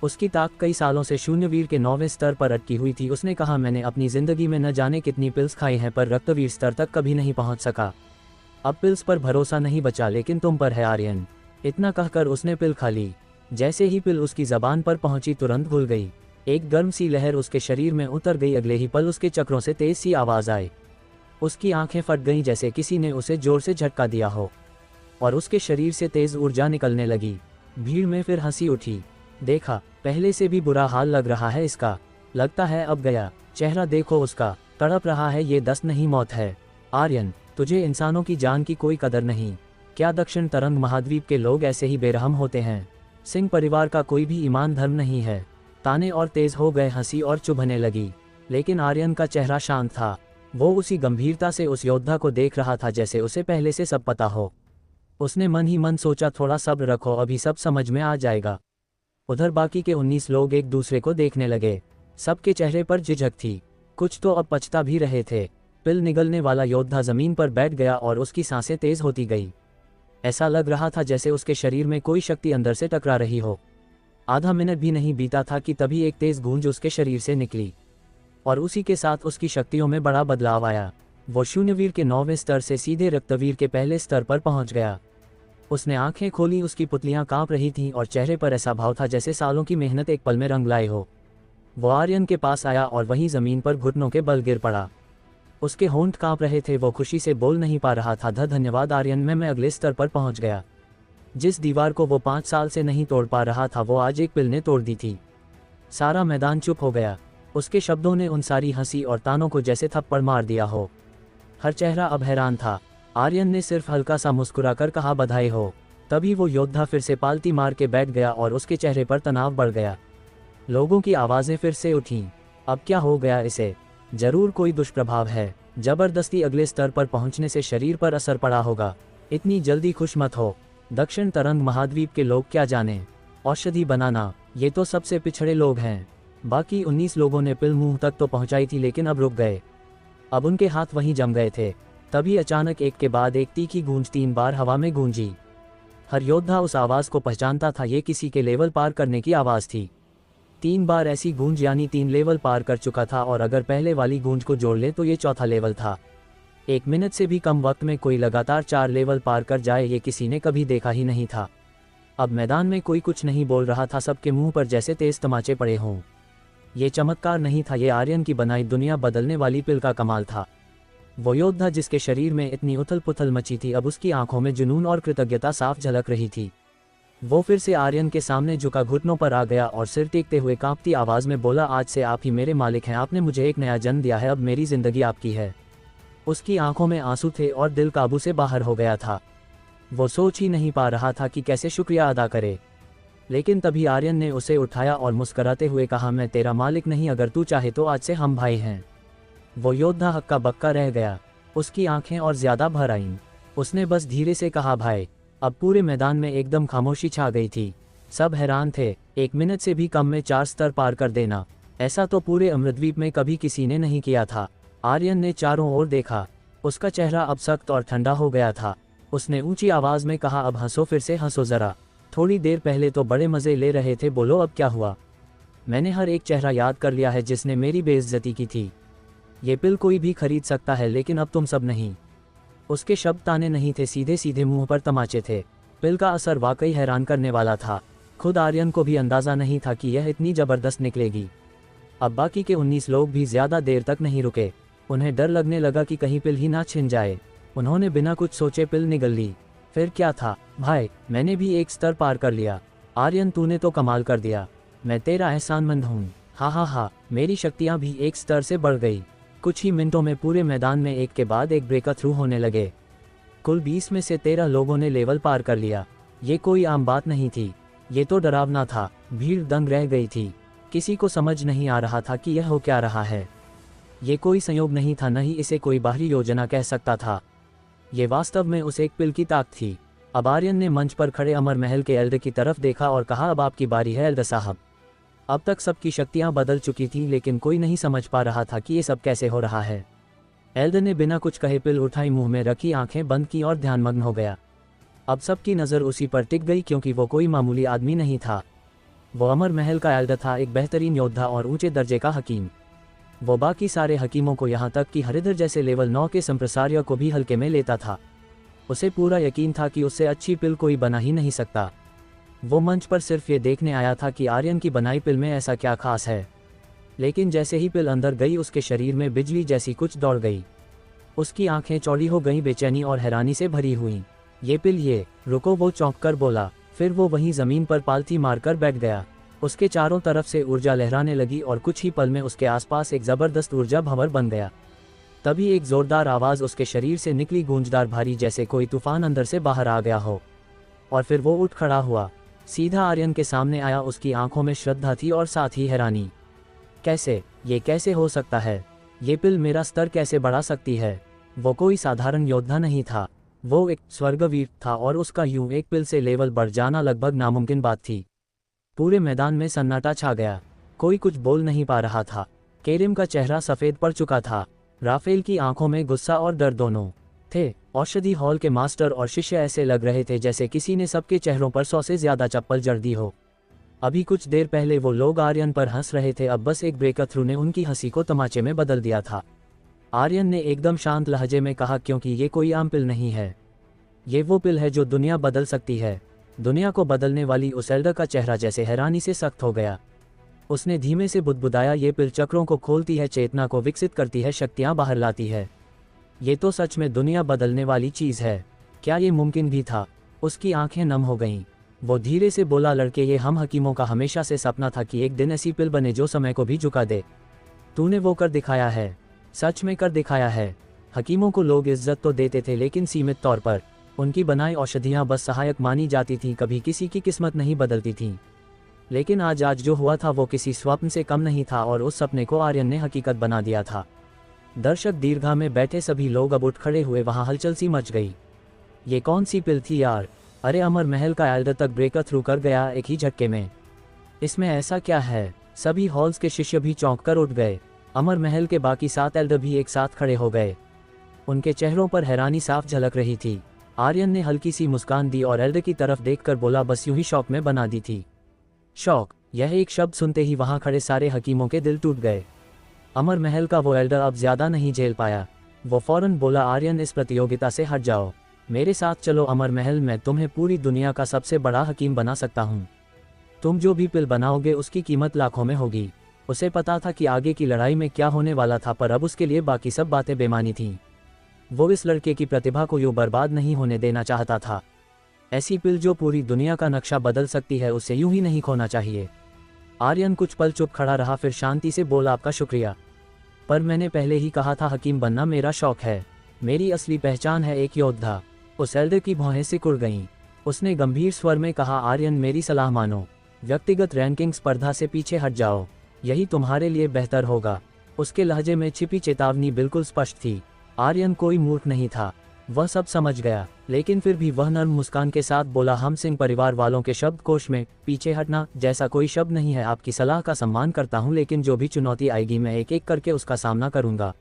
उसकी ताक कई सालों से शून्यवीर के 9वें स्तर पर अटकी हुई थी। उसने कहा, मैंने अपनी ज़िंदगी में न जाने कितनी पिल्स खाई हैं, पर रक्तवीर स्तर तक कभी नहीं पहुंच सका। अब पिल्स पर भरोसा नहीं बचा, लेकिन तुम पर है आर्यन। इतना कहकर उसने पिल खा ली। जैसे ही पिल उसकी ज़बान पर पहुंची, तुरंत घुल गई। एक गर्म सी लहर उसके शरीर में उतर गई। अगले ही पल उसके चक्रों से तेज सी आवाज़ आई। उसकी आंखें फट गईं, जैसे किसी ने उसे जोर से झटका दिया हो, और उसके शरीर से तेज ऊर्जा निकलने लगी। भीड़ में फिर हंसी उठी। देखा, पहले से भी बुरा हाल लग रहा है इसका। लगता है अब गया। चेहरा देखो उसका। तड़प रहा है, ये दस्त नहीं मौत है। आर्यन, तुझे इंसानों की जान की कोई कदर नहीं। क्या दक्षिण तरंग महाद्वीप के लोग ऐसे ही बेरहम होते हैं? सिंह परिवार का कोई भी ईमान धर्म नहीं है। ताने और तेज हो गए, हंसी और चुभने लगी, लेकिन आर्यन का चेहरा शांत था। वो उसी गंभीरता से उस योद्धा को देख रहा था जैसे उसे पहले से सब पता हो। उसने मन ही मन सोचा, थोड़ा सब्र रखो, अभी सब समझ में आ जाएगा। उधर बाकी के 19 लोग एक दूसरे को देखने लगे। सबके चेहरे पर झिझक थी, कुछ तो अब पछता भी रहे थे। पिल निगलने वाला योद्धा जमीन पर बैठ गया और उसकी सांसें तेज होती गई। ऐसा लग रहा था जैसे उसके शरीर में कोई शक्ति अंदर से टकरा रही हो। आधा मिनट भी नहीं बीता था कि तभी एक तेज गूंज उसके शरीर से निकली और उसी के साथ उसकी शक्तियों में बड़ा बदलाव आया। वो शून्यवीर के 9वें स्तर से सीधे रक्तवीर के पहले स्तर पर पहुंच गया। उसने आंखें खोली, उसकी पुतलियां कांप रही थीं और चेहरे पर ऐसा भाव था जैसे सालों की मेहनत एक पल में रंग लाए हो। वो आर्यन के पास आया और वहीं जमीन पर घुटनों के बल गिर पड़ा। उसके होंठ कांप रहे थे, वो खुशी से बोल नहीं पा रहा था। धन्यवाद आर्यन, मैं अगले स्तर पर पहुंच गया। जिस दीवार को वो 5 साल से नहीं तोड़ पा रहा था, वो आज एक पिल ने तोड़ दी थी। सारा मैदान चुप हो गया। उसके शब्दों ने उन सारी हंसी और तानों को जैसे थप्पड़ मार दिया हो। हर चेहरा अब हैरान था। आर्यन ने सिर्फ हल्का सा मुस्कुराकर कहा, बधाई हो। तभी वो योद्धा फिर से पालती मार के बैठ गया और उसके चेहरे पर तनाव बढ़ गया। लोगों की आवाज़ें फिर से उठीं। अब क्या हो गया इसे? जरूर कोई दुष्प्रभाव है। जबरदस्ती अगले स्तर पर पहुंचने से शरीर पर असर पड़ा होगा। इतनी जल्दी खुश मत हो। दक्षिण तरंग महाद्वीप के लोग क्या जाने। औषधि बनाना, ये तो सबसे पिछड़े लोग हैं। बाकी 19 लोगों ने पिल मुंह तक तो पहुंचाई थी, लेकिन अब रुक गए। अब उनके हाथ वहीं जम गए थे। तभी अचानक एक के बाद एक तीखी गूंज 3 बार हवा में गूंजी। हर योद्धा उस आवाज़ को पहचानता था, ये किसी के लेवल पार करने की आवाज़ थी। 3 बार ऐसी गूंज यानी 3 लेवल पार कर चुका था, और अगर पहले वाली गूंज को जोड़ ले तो ये चौथा लेवल था। 1 मिनट से भी कम वक्त में कोई लगातार 4 लेवल पार कर जाए, ये किसी ने कभी देखा ही नहीं था। अब मैदान में कोई कुछ नहीं बोल रहा था, सबके मुंह पर जैसे तेज तमाचे पड़े हों। ये चमत्कार नहीं था, ये आर्यन की बनाई दुनिया बदलने वाली पिल का कमाल था। वो योद्धा जिसके शरीर में इतनी उथल पुथल मची थी, अब उसकी आंखों में जुनून और कृतज्ञता साफ झलक रही थी। वो फिर से आर्यन के सामने झुका, घुटनों पर आ गया और सिर टेकते हुए कांपती आवाज़ में बोला, आज से आप ही मेरे मालिक हैं। आपने मुझे एक नया जन्म दिया है, अब मेरी जिंदगी आपकी है। उसकी आंखों में आंसू थे और दिल काबू से बाहर हो गया था। वो सोच ही नहीं पा रहा था कि कैसे शुक्रिया अदा करे। लेकिन तभी आर्यन ने उसे उठाया और मुस्कराते हुए कहा, मैं तेरा मालिक नहीं, अगर तू चाहे तो आज से हम भाई हैं। वो योद्धा हक्का बक्का रह गया। उसकी आंखें और ज्यादा भर आईं। उसने बस धीरे से कहा, भाई। अब पूरे मैदान में एकदम खामोशी छा गई थी। सब हैरान थे। 1 मिनट से भी कम में 4 स्तर पार कर देना, ऐसा तो पूरे अमृतद्वीप में कभी किसी ने नहीं किया था। आर्यन ने चारों ओर देखा। उसका चेहरा अब सख्त और ठंडा हो गया था। उसने ऊंची आवाज में कहा, अब हंसो, फिर से हंसो जरा। थोड़ी देर पहले तो बड़े मजे ले रहे थे, बोलो अब क्या हुआ? मैंने हर एक चेहरा याद कर लिया है जिसने मेरी बेइज्जती की थी। ये पिल कोई भी खरीद सकता है, लेकिन अब तुम सब नहीं। उसके शब्द ताने नहीं थे, सीधे सीधे मुंह पर तमाचे थे। पिल का असर वाकई हैरान करने वाला था। खुद आर्यन को भी अंदाजा नहीं था कि यह इतनी जबरदस्त निकलेगी। अब बाकी के 19 लोग भी ज्यादा देर तक नहीं रुके। उन्हें डर लगने लगा कि कहीं पिल ही ना छिन जाए। उन्होंने बिना कुछ सोचे पिल निगल ली। फिर क्या था भाई, मैंने भी एक स्तर पार कर लिया। आर्यन, तूने तो कमाल कर दिया। मैं तेरा एहसानमंद हूँ। हा, मेरी शक्तियाँ भी एक स्तर से बढ़ गई। कुछ ही मिनटों में पूरे मैदान में एक के बाद एक ब्रेक थ्रू होने लगे। कुल 20 में से 13 लोगों ने लेवल पार कर लिया। ये कोई आम बात नहीं थी, ये तो डरावना था। भीड़ दंग रह गई थी। किसी को समझ नहीं आ रहा था कि यह हो क्या रहा है। ये कोई संयोग नहीं था, न ही इसे कोई बाहरी योजना कह सकता था। ये वास्तव में उस एक पिल की ताक थी। अब आर्यन ने मंच पर खड़े अमर महल के एल्डर की तरफ देखा और कहा, अब आपकी बारी है एल्डर साहब। अब तक सबकी शक्तियां बदल चुकी थीं, लेकिन कोई नहीं समझ पा रहा था कि ये सब कैसे हो रहा है। एल्डर ने बिना कुछ कहे पिल उठाई, मुंह में रखी, आंखें बंद की और ध्यानमग्न हो गया। अब सबकी नज़र उसी पर टिक गई, क्योंकि वो कोई मामूली आदमी नहीं था। वो अमर महल का एल्डर था, एक बेहतरीन योद्धा और ऊंचे दर्जे का हकीम। वो बाकी सारे हकीमों को, यहाँ तक कि हरिधर जैसे लेवल 9 के संप्रसार्य को भी हल्के में लेता था। उसे पूरा यकीन था कि उससे अच्छी पिल कोई बना ही नहीं सकता। वो मंच पर सिर्फ ये देखने आया था कि आर्यन की बनाई पिल में ऐसा क्या खास है। लेकिन जैसे ही पिल अंदर गई, उसके शरीर में बिजली जैसी कुछ दौड़ गई। उसकी आंखें चौड़ी हो गईं, बेचैनी और हैरानी से भरी हुईं। ये पिल, ये रुको, वो चौंक कर बोला। फिर वो वहीं जमीन पर पालथी मारकर बैठ गया। उसके चारों तरफ से ऊर्जा लहराने लगी और कुछ ही पल में उसके आसपास एक जबरदस्त ऊर्जा भंवर बन गया। तभी एक जोरदार आवाज़ उसके शरीर से निकली, गूंजदार, भारी, जैसे कोई तूफान अंदर से बाहर आ गया हो। और फिर वो उठ खड़ा हुआ, सीधा आर्यन के सामने आया। उसकी आंखों में श्रद्धा थी और साथ ही हैरानी। कैसे? ये कैसे हो सकता है? ये पिल मेरा स्तर कैसे बढ़ा सकती है? वो कोई साधारण योद्धा नहीं था, वो एक स्वर्गवीर था और उसका यूं एक पिल से लेवल बढ़ जाना लगभग नामुमकिन बात थी। पूरे मैदान में सन्नाटा छा गया, कोई कुछ बोल नहीं पा रहा था। केरिम का चेहरा सफ़ेद पड़ चुका था, राफेल की आंखों में गुस्सा और डर दोनों थे। औषधि हॉल के मास्टर और शिष्य ऐसे लग रहे थे जैसे किसी ने सबके चेहरों पर 100 से ज़्यादा चप्पल जड़ दी हो। अभी कुछ देर पहले वो लोग आर्यन पर हंस रहे थे, अब बस एक ब्रेक थ्रू ने उनकी हंसी को तमाचे में बदल दिया था। आर्यन ने एकदम शांत लहजे में कहा, क्योंकि ये कोई आम पिल नहीं है, ये वो पिल है जो दुनिया बदल सकती है। दुनिया को बदलने वाली उस एल्डर का चेहरा जैसे हैरानी से सख्त हो गया। उसने धीमे से बुदबुदाया, ये पिल चक्रों को खोलती है, चेतना को विकसित करती है, शक्तियाँ बाहर लाती है। ये तो सच में दुनिया बदलने वाली चीज़ है। क्या ये मुमकिन भी था? उसकी आंखें नम हो गईं। वो धीरे से बोला, लड़के, ये हम हकीमों का हमेशा से सपना था कि एक दिन ऐसी पिल बने जो समय को भी झुका दे। तूने वो कर दिखाया है, सच में कर दिखाया है। हकीमों को लोग इज्जत तो देते थे, लेकिन सीमित तौर पर। उनकी बनाई औषधियाँ बस सहायक मानी जाती थीं, कभी किसी की किस्मत नहीं बदलती थीं। लेकिन आज जो हुआ था वो किसी स्वप्न से कम नहीं था, और उस सपने को आर्यन ने हकीकत बना दिया था। दर्शक दीर्घा में बैठे सभी लोग अब उठ खड़े हुए, वहाँ हलचल सी मच गई। ये कौन सी पिल थी यार? अरे, अमर महल का एल्डर तक ब्रेक थ्रू कर गया एक ही झटके में। इसमें ऐसा क्या है? सभी हॉल्स के शिष्य भी चौंक कर उठ गए। अमर महल के बाकी 7 एल्डर भी एक साथ खड़े हो गए। उनके चेहरों पर हैरानी साफ झलक रही थी। आर्यन ने हल्की सी मुस्कान दी और एल्डर की तरफ देखकर बोला, बस यूं ही शौक में बना दी थी। शौक? यह एक शब्द सुनते ही वहां खड़े सारे हकीमों के दिल टूट गए। अमर महल का वो एल्डर अब ज्यादा नहीं झेल पाया। वो फौरन बोला, आर्यन, इस प्रतियोगिता से हट जाओ, मेरे साथ चलो अमर महल। मैं तुम्हें पूरी दुनिया का सबसे बड़ा हकीम बना सकता हूँ। तुम जो भी पिल बनाओगे उसकी कीमत लाखों में होगी। उसे पता था कि आगे की लड़ाई में क्या होने वाला था, पर अब उसके लिए बाकी सब बातें बेमानी थीं। वो इस लड़के की प्रतिभा को यूं बर्बाद नहीं होने देना चाहता था। ऐसी पिल जो पूरी दुनिया का नक्शा बदल सकती है, उसे यूं ही नहीं खोना चाहिए। आर्यन कुछ पल चुप खड़ा रहा, फिर शांति से बोला, आपका शुक्रिया, पर मैंने पहले ही कहा था हकीम बनना मेरा शौक है। मेरी असली पहचान है एक योद्धा। उस एल्डर की भौहें सिकुड़ गईं। उसने गंभीर स्वर में कहा, आर्यन, मेरी सलाह मानो, व्यक्तिगत रैंकिंग स्पर्धा से पीछे हट जाओ, यही तुम्हारे लिए बेहतर होगा। उसके लहजे में छिपी चेतावनी बिल्कुल स्पष्ट थी। आर्यन कोई मूर्ख नहीं था, वह सब समझ गया, लेकिन फिर भी वह नर्म मुस्कान के साथ बोला, हम सिंह परिवार वालों के शब्दकोश में पीछे हटना जैसा कोई शब्द नहीं है। आपकी सलाह का सम्मान करता हूँ, लेकिन जो भी चुनौती आएगी मैं एक एक करके उसका सामना करूंगा।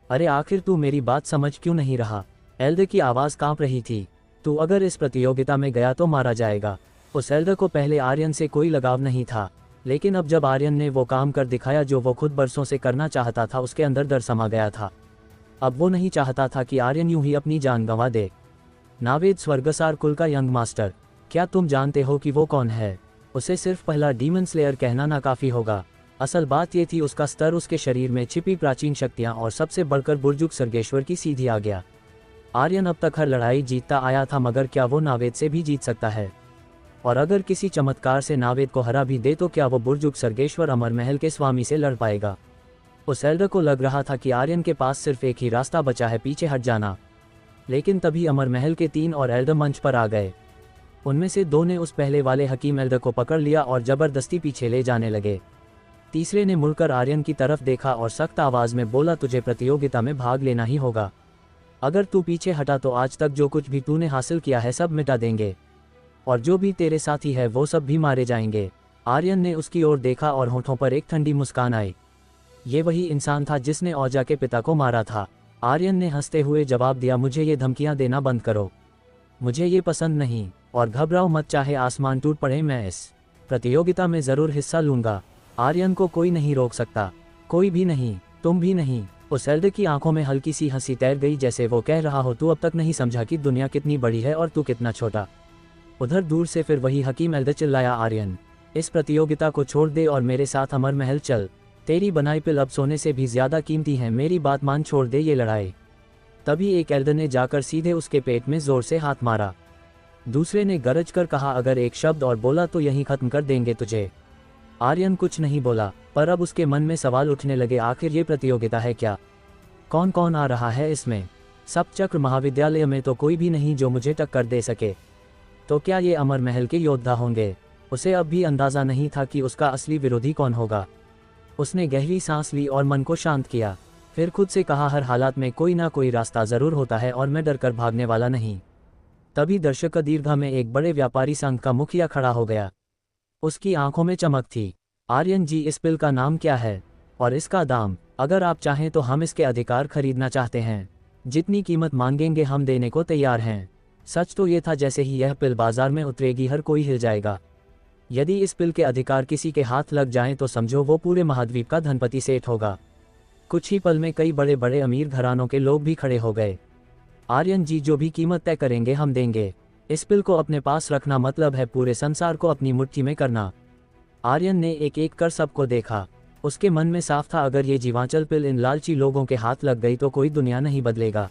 अरे आखिर तू मेरी बात समझ क्यों नहीं रहा? एल्डर की आवाज़ कांप रही थी। तू अगर इस प्रतियोगिता में गया तो मारा जाएगा। उस एल्डर को पहले आर्यन से कोई लगाव नहीं था, लेकिन अब जब आर्यन ने वो काम कर दिखाया जो वो खुद बरसों से करना चाहता था, उसके अंदर डर समा गया था। अब वो नहीं चाहता था कि आर्यन यूं ही अपनी जान गंवा दे। नावेद, स्वर्गसार कुल का यंग मास्टर, क्या तुम जानते हो कि वो कौन है? उसे सिर्फ पहला डीमन स्लेयर कहना ना काफ़ी होगा। असल बात ये थी, उसका स्तर, उसके शरीर में छिपी प्राचीन शक्तियाँ, और सबसे बढ़कर बुर्जुग सर्गेश्वर की सीधी आ गया। आर्यन अब तक हर लड़ाई जीतता आया था, मगर क्या वो नावेद से भी जीत सकता है? और अगर किसी चमत्कार से नावेद को हरा भी दे तो क्या वो बुर्जुग सर्गेश्वर अमर महल के स्वामी से लड़ पाएगा? उस एल्डर को लग रहा था कि आर्यन के पास सिर्फ एक ही रास्ता बचा है, पीछे हट जाना। लेकिन तभी अमर महल के 3 और एल्डर मंच पर आ गए। उनमें से 2 ने उस पहले वाले हकीम एल्डर को पकड़ लिया और जबरदस्ती पीछे ले जाने लगे। तीसरे ने मुड़कर आर्यन की तरफ देखा और सख्त आवाज़ में बोला, तुझे प्रतियोगिता में भाग लेना ही होगा। अगर तू पीछे हटा तो आज तक जो कुछ भी तूने हासिल किया है सब मिटा देंगे, और जो भी तेरे साथी है वो सब भी मारे जाएंगे। आर्यन ने उसकी ओर देखा और होठों पर एक ठंडी मुस्कान आई। ये वही इंसान था जिसने औजा के पिता को मारा था। आर्यन ने हंसते हुए जवाब दिया, मुझे ये धमकियां देना बंद करो, मुझे ये पसंद नहीं। और घबराओ मत, चाहे आसमान टूट पड़े, मैं इस प्रतियोगिता में ज़रूर हिस्सा लूँगा। आर्यन को कोई नहीं रोक सकता, कोई भी नहीं, तुम भी नहीं। उस एल्डर की आंखों में हल्की सी हंसी तैर गई, जैसे वो कह रहा हो, तू अब तक नहीं समझा कि दुनिया कितनी बड़ी है और तू कितना छोटा। उधर दूर से फिर वही हकीम एल्डर चिल्लाया, आर्यन, इस प्रतियोगिता को छोड़ दे और मेरे साथ अमर महल चल। तेरी बनाई पिल अब सोने से भी ज्यादा कीमती है, मेरी बात मान, छोड़ दे ये लड़ाई। तभी एक एल्डर ने जाकर सीधे उसके पेट में जोर से हाथ मारा। दूसरे ने गरज कर कहा, अगर एक शब्द और बोला तो यहीं खत्म कर देंगे तुझे। आर्यन कुछ नहीं बोला, पर अब उसके मन में सवाल उठने लगे, आखिर ये प्रतियोगिता है क्या? कौन कौन आ रहा है इसमें? सप्तचक्र महाविद्यालय में तो कोई भी नहीं जो मुझे टक्कर दे सके। तो क्या ये अमर महल के योद्धा होंगे? उसे अब भी अंदाज़ा नहीं था कि उसका असली विरोधी कौन होगा। उसने गहरी सांस ली और मन को शांत किया। फिर खुद से कहा, हर हालात में कोई ना कोई रास्ता ज़रूर होता है और मैं डरकर भागने वाला नहीं। तभी दर्शक दीर्घा में एक बड़े व्यापारी संघ का मुखिया खड़ा हो गया। उसकी आंखों में चमक थी। आर्यन जी, इस पिल का नाम क्या है और इसका दाम? अगर आप चाहें तो हम इसके अधिकार खरीदना चाहते हैं। जितनी कीमत मांगेंगे हम देने को तैयार हैं। सच तो ये था, जैसे ही यह पिल बाजार में उतरेगी हर कोई हिल जाएगा। यदि इस पिल के अधिकार किसी के हाथ लग जाएं तो समझो वो पूरे महाद्वीप का धनपति सेठ होगा। कुछ ही पल में कई बड़े बड़े अमीर घरानों के लोग भी खड़े हो गए। आर्यन जी, जो भी कीमत तय करेंगे हम देंगे। इस पिल को अपने पास रखना मतलब है पूरे संसार को अपनी मुट्ठी में करना। आर्यन ने एक एक कर सबको देखा। उसके मन में साफ था, अगर ये जीवांचल पिल इन लालची लोगों के हाथ लग गई तो कोई दुनिया नहीं बदलेगा।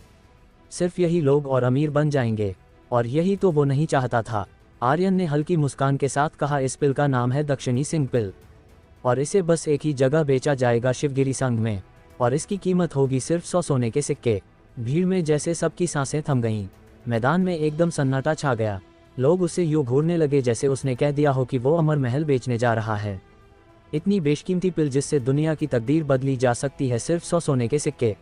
सिर्फ यही लोग और अमीर बन जाएंगे, और यही तो वो नहीं चाहता था। आर्यन ने हल्की मुस्कान के साथ कहा, इस पिल का नाम है दक्षिणी सिंह पिल, और इसे बस एक ही जगह बेचा जाएगा, शिवगिरी संघ में, और इसकी कीमत होगी सिर्फ 100 सोने के सिक्के। भीड़ में जैसे सबकी सांसें थम गईं। मैदान में एकदम सन्नाटा छा गया। लोग उसे यूं घूरने लगे जैसे उसने कह दिया हो कि वो अमर महल बेचने जा रहा है। इतनी बेशकीमती पिल जिससे दुनिया की तकदीर बदली जा सकती है, सिर्फ 100 सोने के सिक्के।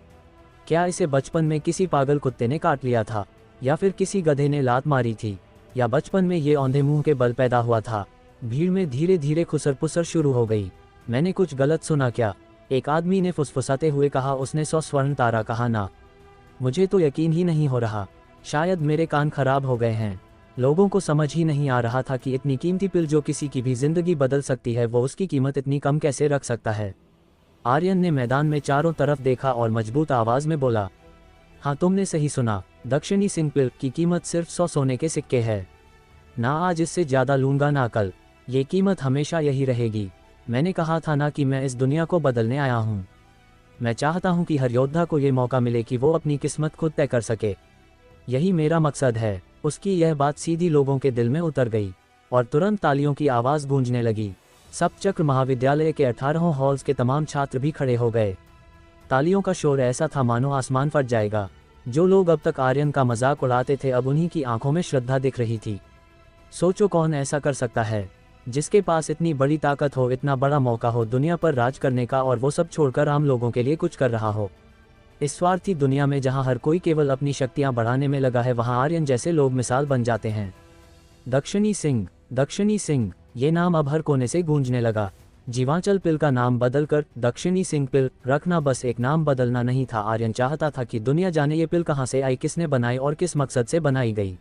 क्या इसे बचपन में किसी पागल कुत्ते ने काट लिया था, या फिर किसी गधे ने लात मारी थी, या बचपन में ये औंधे मुंह के बल पैदा हुआ था? भीड़ में धीरे धीरे खुसर पुसर शुरू हो गई। मैंने कुछ गलत सुना क्या? एक आदमी ने फुसफुसाते हुए कहा। उसने 100 स्वर्ण तारा कहा ना? मुझे तो यकीन ही नहीं हो रहा। शायद मेरे कान खराब हो गए हैं। लोगों को समझ ही नहीं आ रहा था कि इतनी कीमती पिल जो किसी की भी जिंदगी बदल सकती है, वो उसकी कीमत इतनी कम कैसे रख सकता है। आर्यन ने मैदान में चारों तरफ देखा और मजबूत आवाज में बोला, हाँ तुमने सही सुना, दक्षिणी सिंह पिल की कीमत सिर्फ 100 सोने के सिक्के है। ना आज इससे ज़्यादा लूँगा ना कल, ये कीमत हमेशा यही रहेगी। मैंने कहा था ना कि मैं इस दुनिया को बदलने आया हूँ। मैं चाहता हूँ कि हर योद्धा को ये मौका मिले कि वो अपनी किस्मत खुद तय कर सके। यही मेरा मकसद है। उसकी यह बात सीधी लोगों के दिल में उतर गई और तुरंत तालियों की आवाज़ गूंजने लगी। सप्तचक्र महाविद्यालय के 18 हॉल्स के तमाम छात्र भी खड़े हो गए। तालियों का शोर ऐसा था मानो आसमान फट जाएगा। जो लोग अब तक आर्यन का मजाक उड़ाते थे, अब उन्हीं की आंखों में श्रद्धा दिख रही थी। सोचो कौन ऐसा कर सकता है जिसके पास इतनी बड़ी ताकत हो, इतना बड़ा मौका हो दुनिया पर राज करने का, और वो सब छोड़कर आम लोगों के लिए कुछ कर रहा हो। इस स्वार्थी दुनिया में जहां हर कोई केवल अपनी शक्तियां बढ़ाने में लगा है, वहां आर्यन जैसे लोग मिसाल बन जाते हैं। दक्षिणी सिंह, दक्षिणी सिंह, ये नाम अब हर कोने से गूंजने लगा। जीवांचल पिल का नाम बदलकर दक्षिणी सिंह पिल रखना बस एक नाम बदलना नहीं था। आर्यन चाहता था कि दुनिया जाने ये पिल कहां से आई, किसने बनाई और किस मकसद से बनाई गई।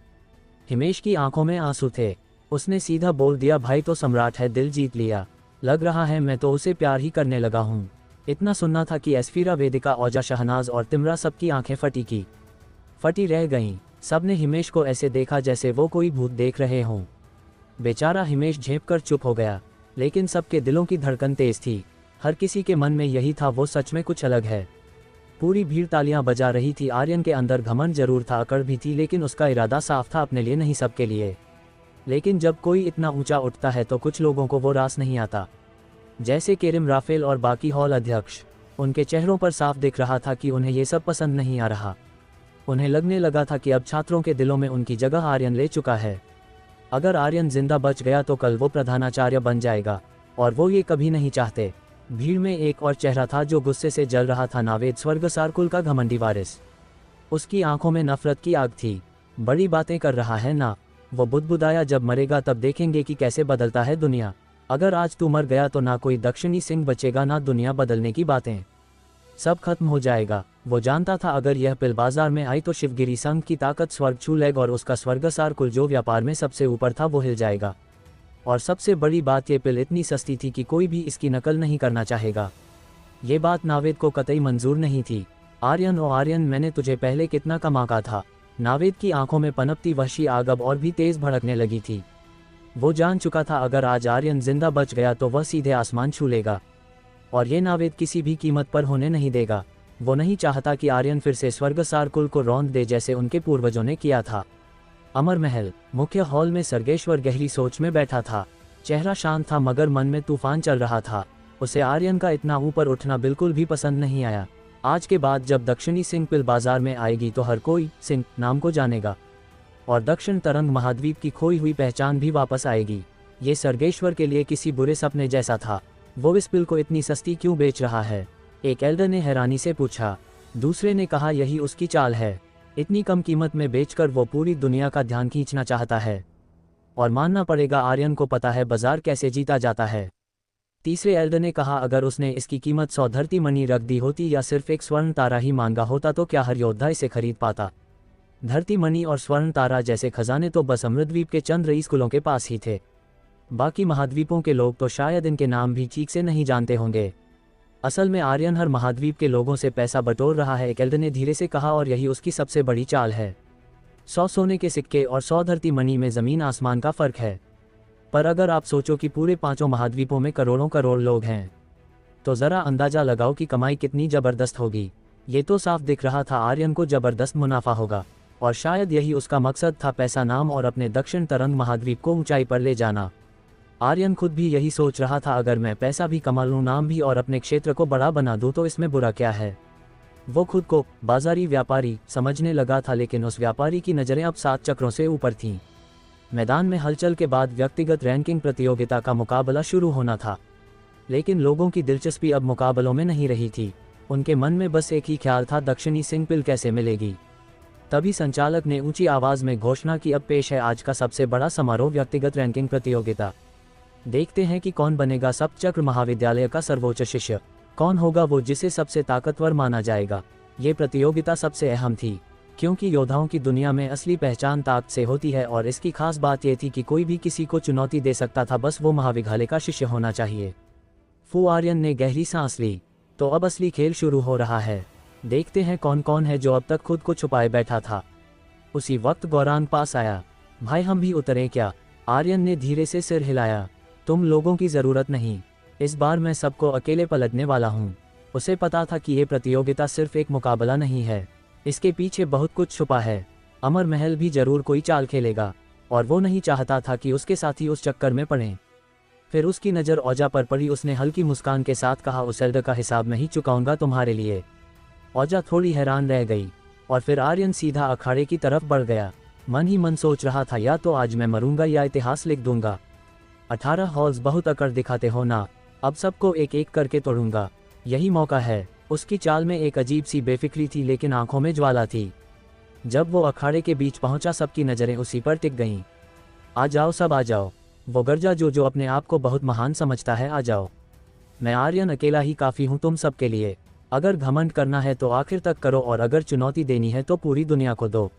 हिमेश की आंखों में आंसू थे। उसने सीधा बोल दिया, भाई तो सम्राट है, दिल जीत लिया। लग रहा है मैं तो उसे प्यार ही करने लगा हूँ। इतना सुनना था कि एस्फीरा, वेदिका, औजा, शहनाज और तिमरा सबकी आंखें फटी रह गईं। सब ने हिमेश को ऐसे देखा जैसे वो कोई भूत देख रहे हों। बेचारा हिमेश झेप कर चुप हो गया, लेकिन सबके दिलों की धड़कन तेज थी। हर किसी के मन में यही था, वो सच में कुछ अलग है। पूरी भीड़ तालियां बजा रही थी। आर्यन के अंदर घमंड जरूर था, अकड़ भी थी, लेकिन उसका इरादा साफ था, अपने लिए नहीं सबके लिए। लेकिन जब कोई इतना ऊंचा उठता है तो कुछ लोगों को वो रास नहीं आता। जैसे केरिम, राफेल और बाकी हॉल अध्यक्ष, उनके चेहरों पर साफ दिख रहा था कि उन्हें ये सब पसंद नहीं आ रहा। उन्हें लगने लगा था कि अब छात्रों के दिलों में उनकी जगह आर्यन ले चुका है। अगर आर्यन जिंदा बच गया तो कल वो प्रधानाचार्य बन जाएगा, और वो ये कभी नहीं चाहते। भीड़ में एक और चेहरा था जो गुस्से से जल रहा था, नावेद, स्वर्गसार कुल का घमंडी वारिस। उसकी आंखों में नफरत की आग थी। बड़ी बातें कर रहा है ना, वो बुदबुदाया, जब मरेगा तब देखेंगे कि कैसे बदलता है दुनिया। अगर आज तू मर गया तो ना कोई दक्षिणी सिंह बचेगा, ना दुनिया बदलने की बातें, सब खत्म हो जाएगा। वो जानता था अगर यह पिल बाजार में आई तो शिवगिरी संघ की ताकत स्वर्ग छू लेगी और उसका स्वर्गसार कुल जो व्यापार में सबसे ऊपर था वो हिल जाएगा। और सबसे बड़ी बात, ये पिल इतनी सस्ती थी कि कोई भी इसकी नकल नहीं करना चाहेगा। ये बात नावेद को कतई मंजूर नहीं थी। आर्यन, ओ आर्यन, मैंने तुझे पहले कितना कम आंका था। नावेद की आंखों में पनपती वहशी आग अब और भी तेज भड़कने लगी थी। वो जान चुका था अगर आज आर्यन जिंदा बच गया तो वह सीधे आसमान छू लेगा, और ये नावेद किसी भी कीमत पर होने नहीं देगा। वो नहीं चाहता कि आर्यन फिर से स्वर्गसार कुल को रौंद दे जैसे उनके पूर्वजों ने किया था। अमर महल मुख्य हॉल में सर्गेश्वर गहरी सोच में बैठा था। चेहरा शांत था मगर मन में तूफान चल रहा था। उसे आर्यन का इतना ऊपर उठना बिल्कुल भी पसंद नहीं आया। आज के बाद जब दक्षिणी सिंह पिल बाजार में आएगी तो हर कोई सिंह नाम को जानेगा और दक्षिण तरंग महाद्वीप की खोई हुई पहचान भी वापस आएगी। ये सर्गेश्वर के लिए किसी बुरे सपने जैसा था। वो इस पिल को इतनी सस्ती क्यों बेच रहा है? एक एल्डर ने हैरानी से पूछा। दूसरे ने कहा, यही उसकी चाल है। इतनी कम कीमत में बेचकर वो पूरी दुनिया का ध्यान खींचना चाहता है। और मानना पड़ेगा आर्यन को पता है बाजार कैसे जीता जाता है। तीसरे एल्डर ने कहा, अगर उसने इसकी कीमत 100 धरती मणि रख दी होती या सिर्फ एक स्वर्ण तारा ही मांगा होता तो क्या हर योद्धा इसे खरीद पाता? धरती मणि और स्वर्ण तारा जैसे खजाने तो बस अमृतद्वीप के चंद रईस कुलों के पास ही थे। बाकी महाद्वीपों के लोग तो शायद इनके नाम भी ठीक से नहीं जानते होंगे। असल में आर्यन हर महाद्वीप के लोगों से पैसा बटोर रहा है, एक एल्डर ने धीरे से कहा, और यही उसकी सबसे बड़ी चाल है। 100 सोने के सिक्के और 100 धरती मणि में ज़मीन आसमान का फ़र्क है। पर अगर आप सोचो कि पूरे 5 महाद्वीपों में करोड़ों करोड़ लोग हैं तो ज़रा अंदाज़ा लगाओ कि कमाई कितनी ज़बरदस्त होगी। ये तो साफ दिख रहा था आर्यन को ज़बरदस्त मुनाफा होगा और शायद यही उसका मकसद था, पैसा, नाम और अपने दक्षिण तरंग महाद्वीप को ऊंचाई पर ले जाना। आर्यन खुद भी यही सोच रहा था, अगर मैं पैसा भी कमा लूँ, नाम भी, और अपने क्षेत्र को बड़ा बना दूँ तो इसमें बुरा क्या है। वो खुद को बाजारी व्यापारी समझने लगा था, लेकिन उस व्यापारी की नज़रें अब 7 चक्रों से ऊपर थीं। मैदान में हलचल के बाद व्यक्तिगत रैंकिंग प्रतियोगिता का मुकाबला शुरू होना था, लेकिन लोगों की दिलचस्पी अब मुकाबलों में नहीं रही थी। उनके मन में बस एक ही ख्याल था, दक्षिणी सिंह पिल कैसे मिलेगी। तभी संचालक ने ऊंची आवाज़ में घोषणा की, अब पेश है आज का सबसे बड़ा समारोह, व्यक्तिगत रैंकिंग प्रतियोगिता। देखते हैं कि कौन बनेगा सप्तचक्र महाविद्यालय का सर्वोच्च शिष्य, कौन होगा वो जिसे सबसे ताकतवर माना जाएगा। ये प्रतियोगिता सबसे अहम थी क्योंकि योद्धाओं की दुनिया में असली पहचान ताकत से होती है, और इसकी खास बात यह थी कि कोई भी किसी को चुनौती दे सकता था, बस वो महाविद्यालय का शिष्य होना चाहिए। फू आर्यन ने गहरी सांस ली। तो अब असली खेल शुरू हो रहा है। देखते हैं कौन कौन है जो अब तक खुद को छुपाए बैठा था। उसी वक्त गौरांग पास आया। भाई हम भी उतरे क्या? आर्यन ने धीरे से सिर हिलाया। तुम लोगों की ज़रूरत नहीं, इस बार मैं सबको अकेले पलटने वाला हूँ। उसे पता था कि ये प्रतियोगिता सिर्फ एक मुकाबला नहीं है, इसके पीछे बहुत कुछ छुपा है। अमर महल भी जरूर कोई चाल खेलेगा और वो नहीं चाहता था कि उसके साथी उस चक्कर में पड़ें। फिर उसकी नज़र औजा पर पड़ी। उसने हल्की मुस्कान के साथ कहा, उस एल्डर का हिसाब नहीं चुकाऊंगा तुम्हारे लिए। औजा थोड़ी हैरान रह गई और फिर आर्यन सीधा अखाड़े की तरफ बढ़ गया। मन ही मन सोच रहा था, या तो आज मैं मरूंगा या इतिहास लिख दूंगा। 18 हॉल्स बहुत अकड़ दिखाते हो ना, अब सबको एक एक करके तोड़ूंगा, यही मौका है। उसकी चाल में एक अजीब सी बेफिक्री थी, लेकिन आंखों में ज्वाला थी। जब वो अखाड़े के बीच पहुंचा, सबकी नज़रें उसी पर टिक गईं। आ जाओ सब आ जाओ, वो गर्जा जो अपने आप को बहुत महान समझता है, आ जाओ। मैं आर्यन अकेला ही काफ़ी हूँ तुम सब के लिए। अगर घमंड करना है तो आखिर तक करो, और अगर चुनौती देनी है तो पूरी दुनिया को दो।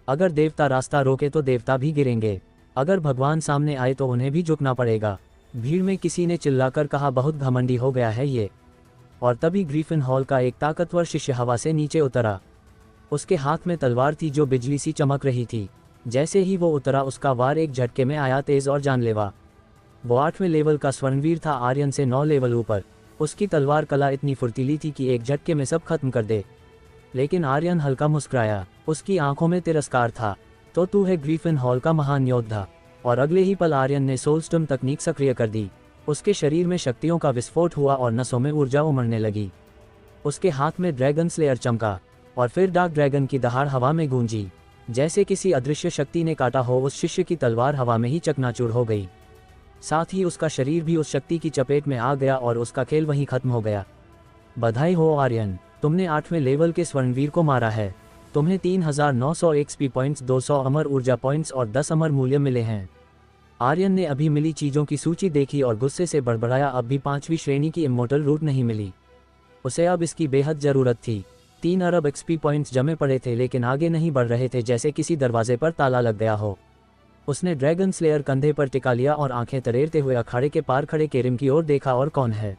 अगर देवता रास्ता रोके तो देवता भी गिरेंगे, अगर भगवान सामने आए तो उन्हें भी झुकना पड़ेगा। भीड़ में किसी ने चिल्लाकर कहा, बहुत घमंडी हो गया है ये। और तभी ग्रीफिन हॉल का एक ताकतवर शिष्य हवा से नीचे उतरा। उसके हाथ में तलवार थी जो बिजली सी चमक रही थी। जैसे ही वो उतरा, उसका वार एक झटके में आया, तेज और जानलेवा। वो 8वें लेवल का स्वर्णवीर था, आर्यन से 9 लेवल ऊपर। उसकी तलवार कला इतनी फुर्तीली थी कि एक झटके में सब खत्म कर दे। लेकिन आर्यन हल्का मुस्कुराया, उसकी आंखों में तिरस्कार था। तो तू है ग्रीफिन हॉल का महान योद्धा। और अगले ही पल आर्यन ने सोलस्टॉर्म तकनीक सक्रिय कर दी। उसके शरीर में शक्तियों का विस्फोट हुआ और नसों में ऊर्जा उमड़ने लगी। उसके हाथ में ड्रैगन स्लेयर चमका और फिर डार्क ड्रैगन की दहाड़ हवा में गूंजी। जैसे किसी अदृश्य शक्ति ने काटा हो, उस शिष्य की तलवार हवा में ही चकनाचूर हो गई। साथ ही उसका शरीर भी उस शक्ति की चपेट में आ गया और उसका खेल वहीं खत्म हो गया। बधाई हो आर्यन, तुमने 8वें लेवल के स्वर्णवीर को मारा है। तुम्हें 3900 एक्सपी पॉइंट्स, 200 अमर ऊर्जा पॉइंट्स और 10 अमर मूल्य मिले हैं। आर्यन ने अभी मिली चीज़ों की सूची देखी और गुस्से से बड़बड़ाया, अब भी 5वीं श्रेणी की इमोर्टल रूट नहीं मिली। उसे अब इसकी बेहद ज़रूरत थी। 3 अरब एक्सपी पॉइंट्स जमे पड़े थे, लेकिन आगे नहीं बढ़ रहे थे, जैसे किसी दरवाजे पर ताला लग गया हो। उसने ड्रैगन स्लेयर कंधे पर टिका लिया और आंखें तरेरते हुए अखाड़े के पार खड़े केरिम की ओर देखा। और कौन है?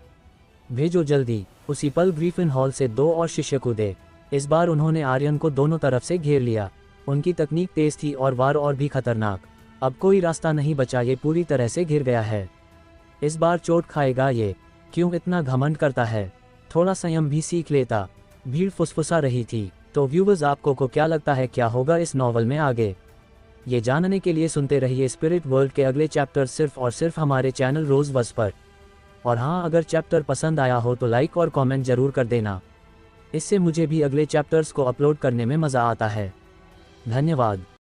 भेजो जल्दी। उसी पल ग्रीफिन हॉल से 2 और शिष्य कूदे। इस बार उन्होंने आर्यन को दोनों तरफ से घेर लिया। उनकी तकनीक तेज थी और वार और भी खतरनाक। अब कोई रास्ता नहीं बचा, ये पूरी तरह से घिर गया है। इस बार चोट खाएगा ये। क्यों इतना घमंड करता है? थोड़ा संयम भी सीख लेता। भीड़ फुसफुसा रही थी। तो व्यूवर्स, आपको को क्या लगता है क्या होगा इस नॉवल में आगे? ये जानने के लिए सुनते रहिए स्पिरिट वर्ल्ड के अगले चैप्टर सिर्फ और सिर्फ हमारे चैनल रोज़वर्स पर। और हाँ, अगर चैप्टर पसंद आया हो तो लाइक और कमेंट जरूर कर देना। इससे मुझे भी अगले चैप्टर्स को अपलोड करने में मज़ा आता है। धन्यवाद।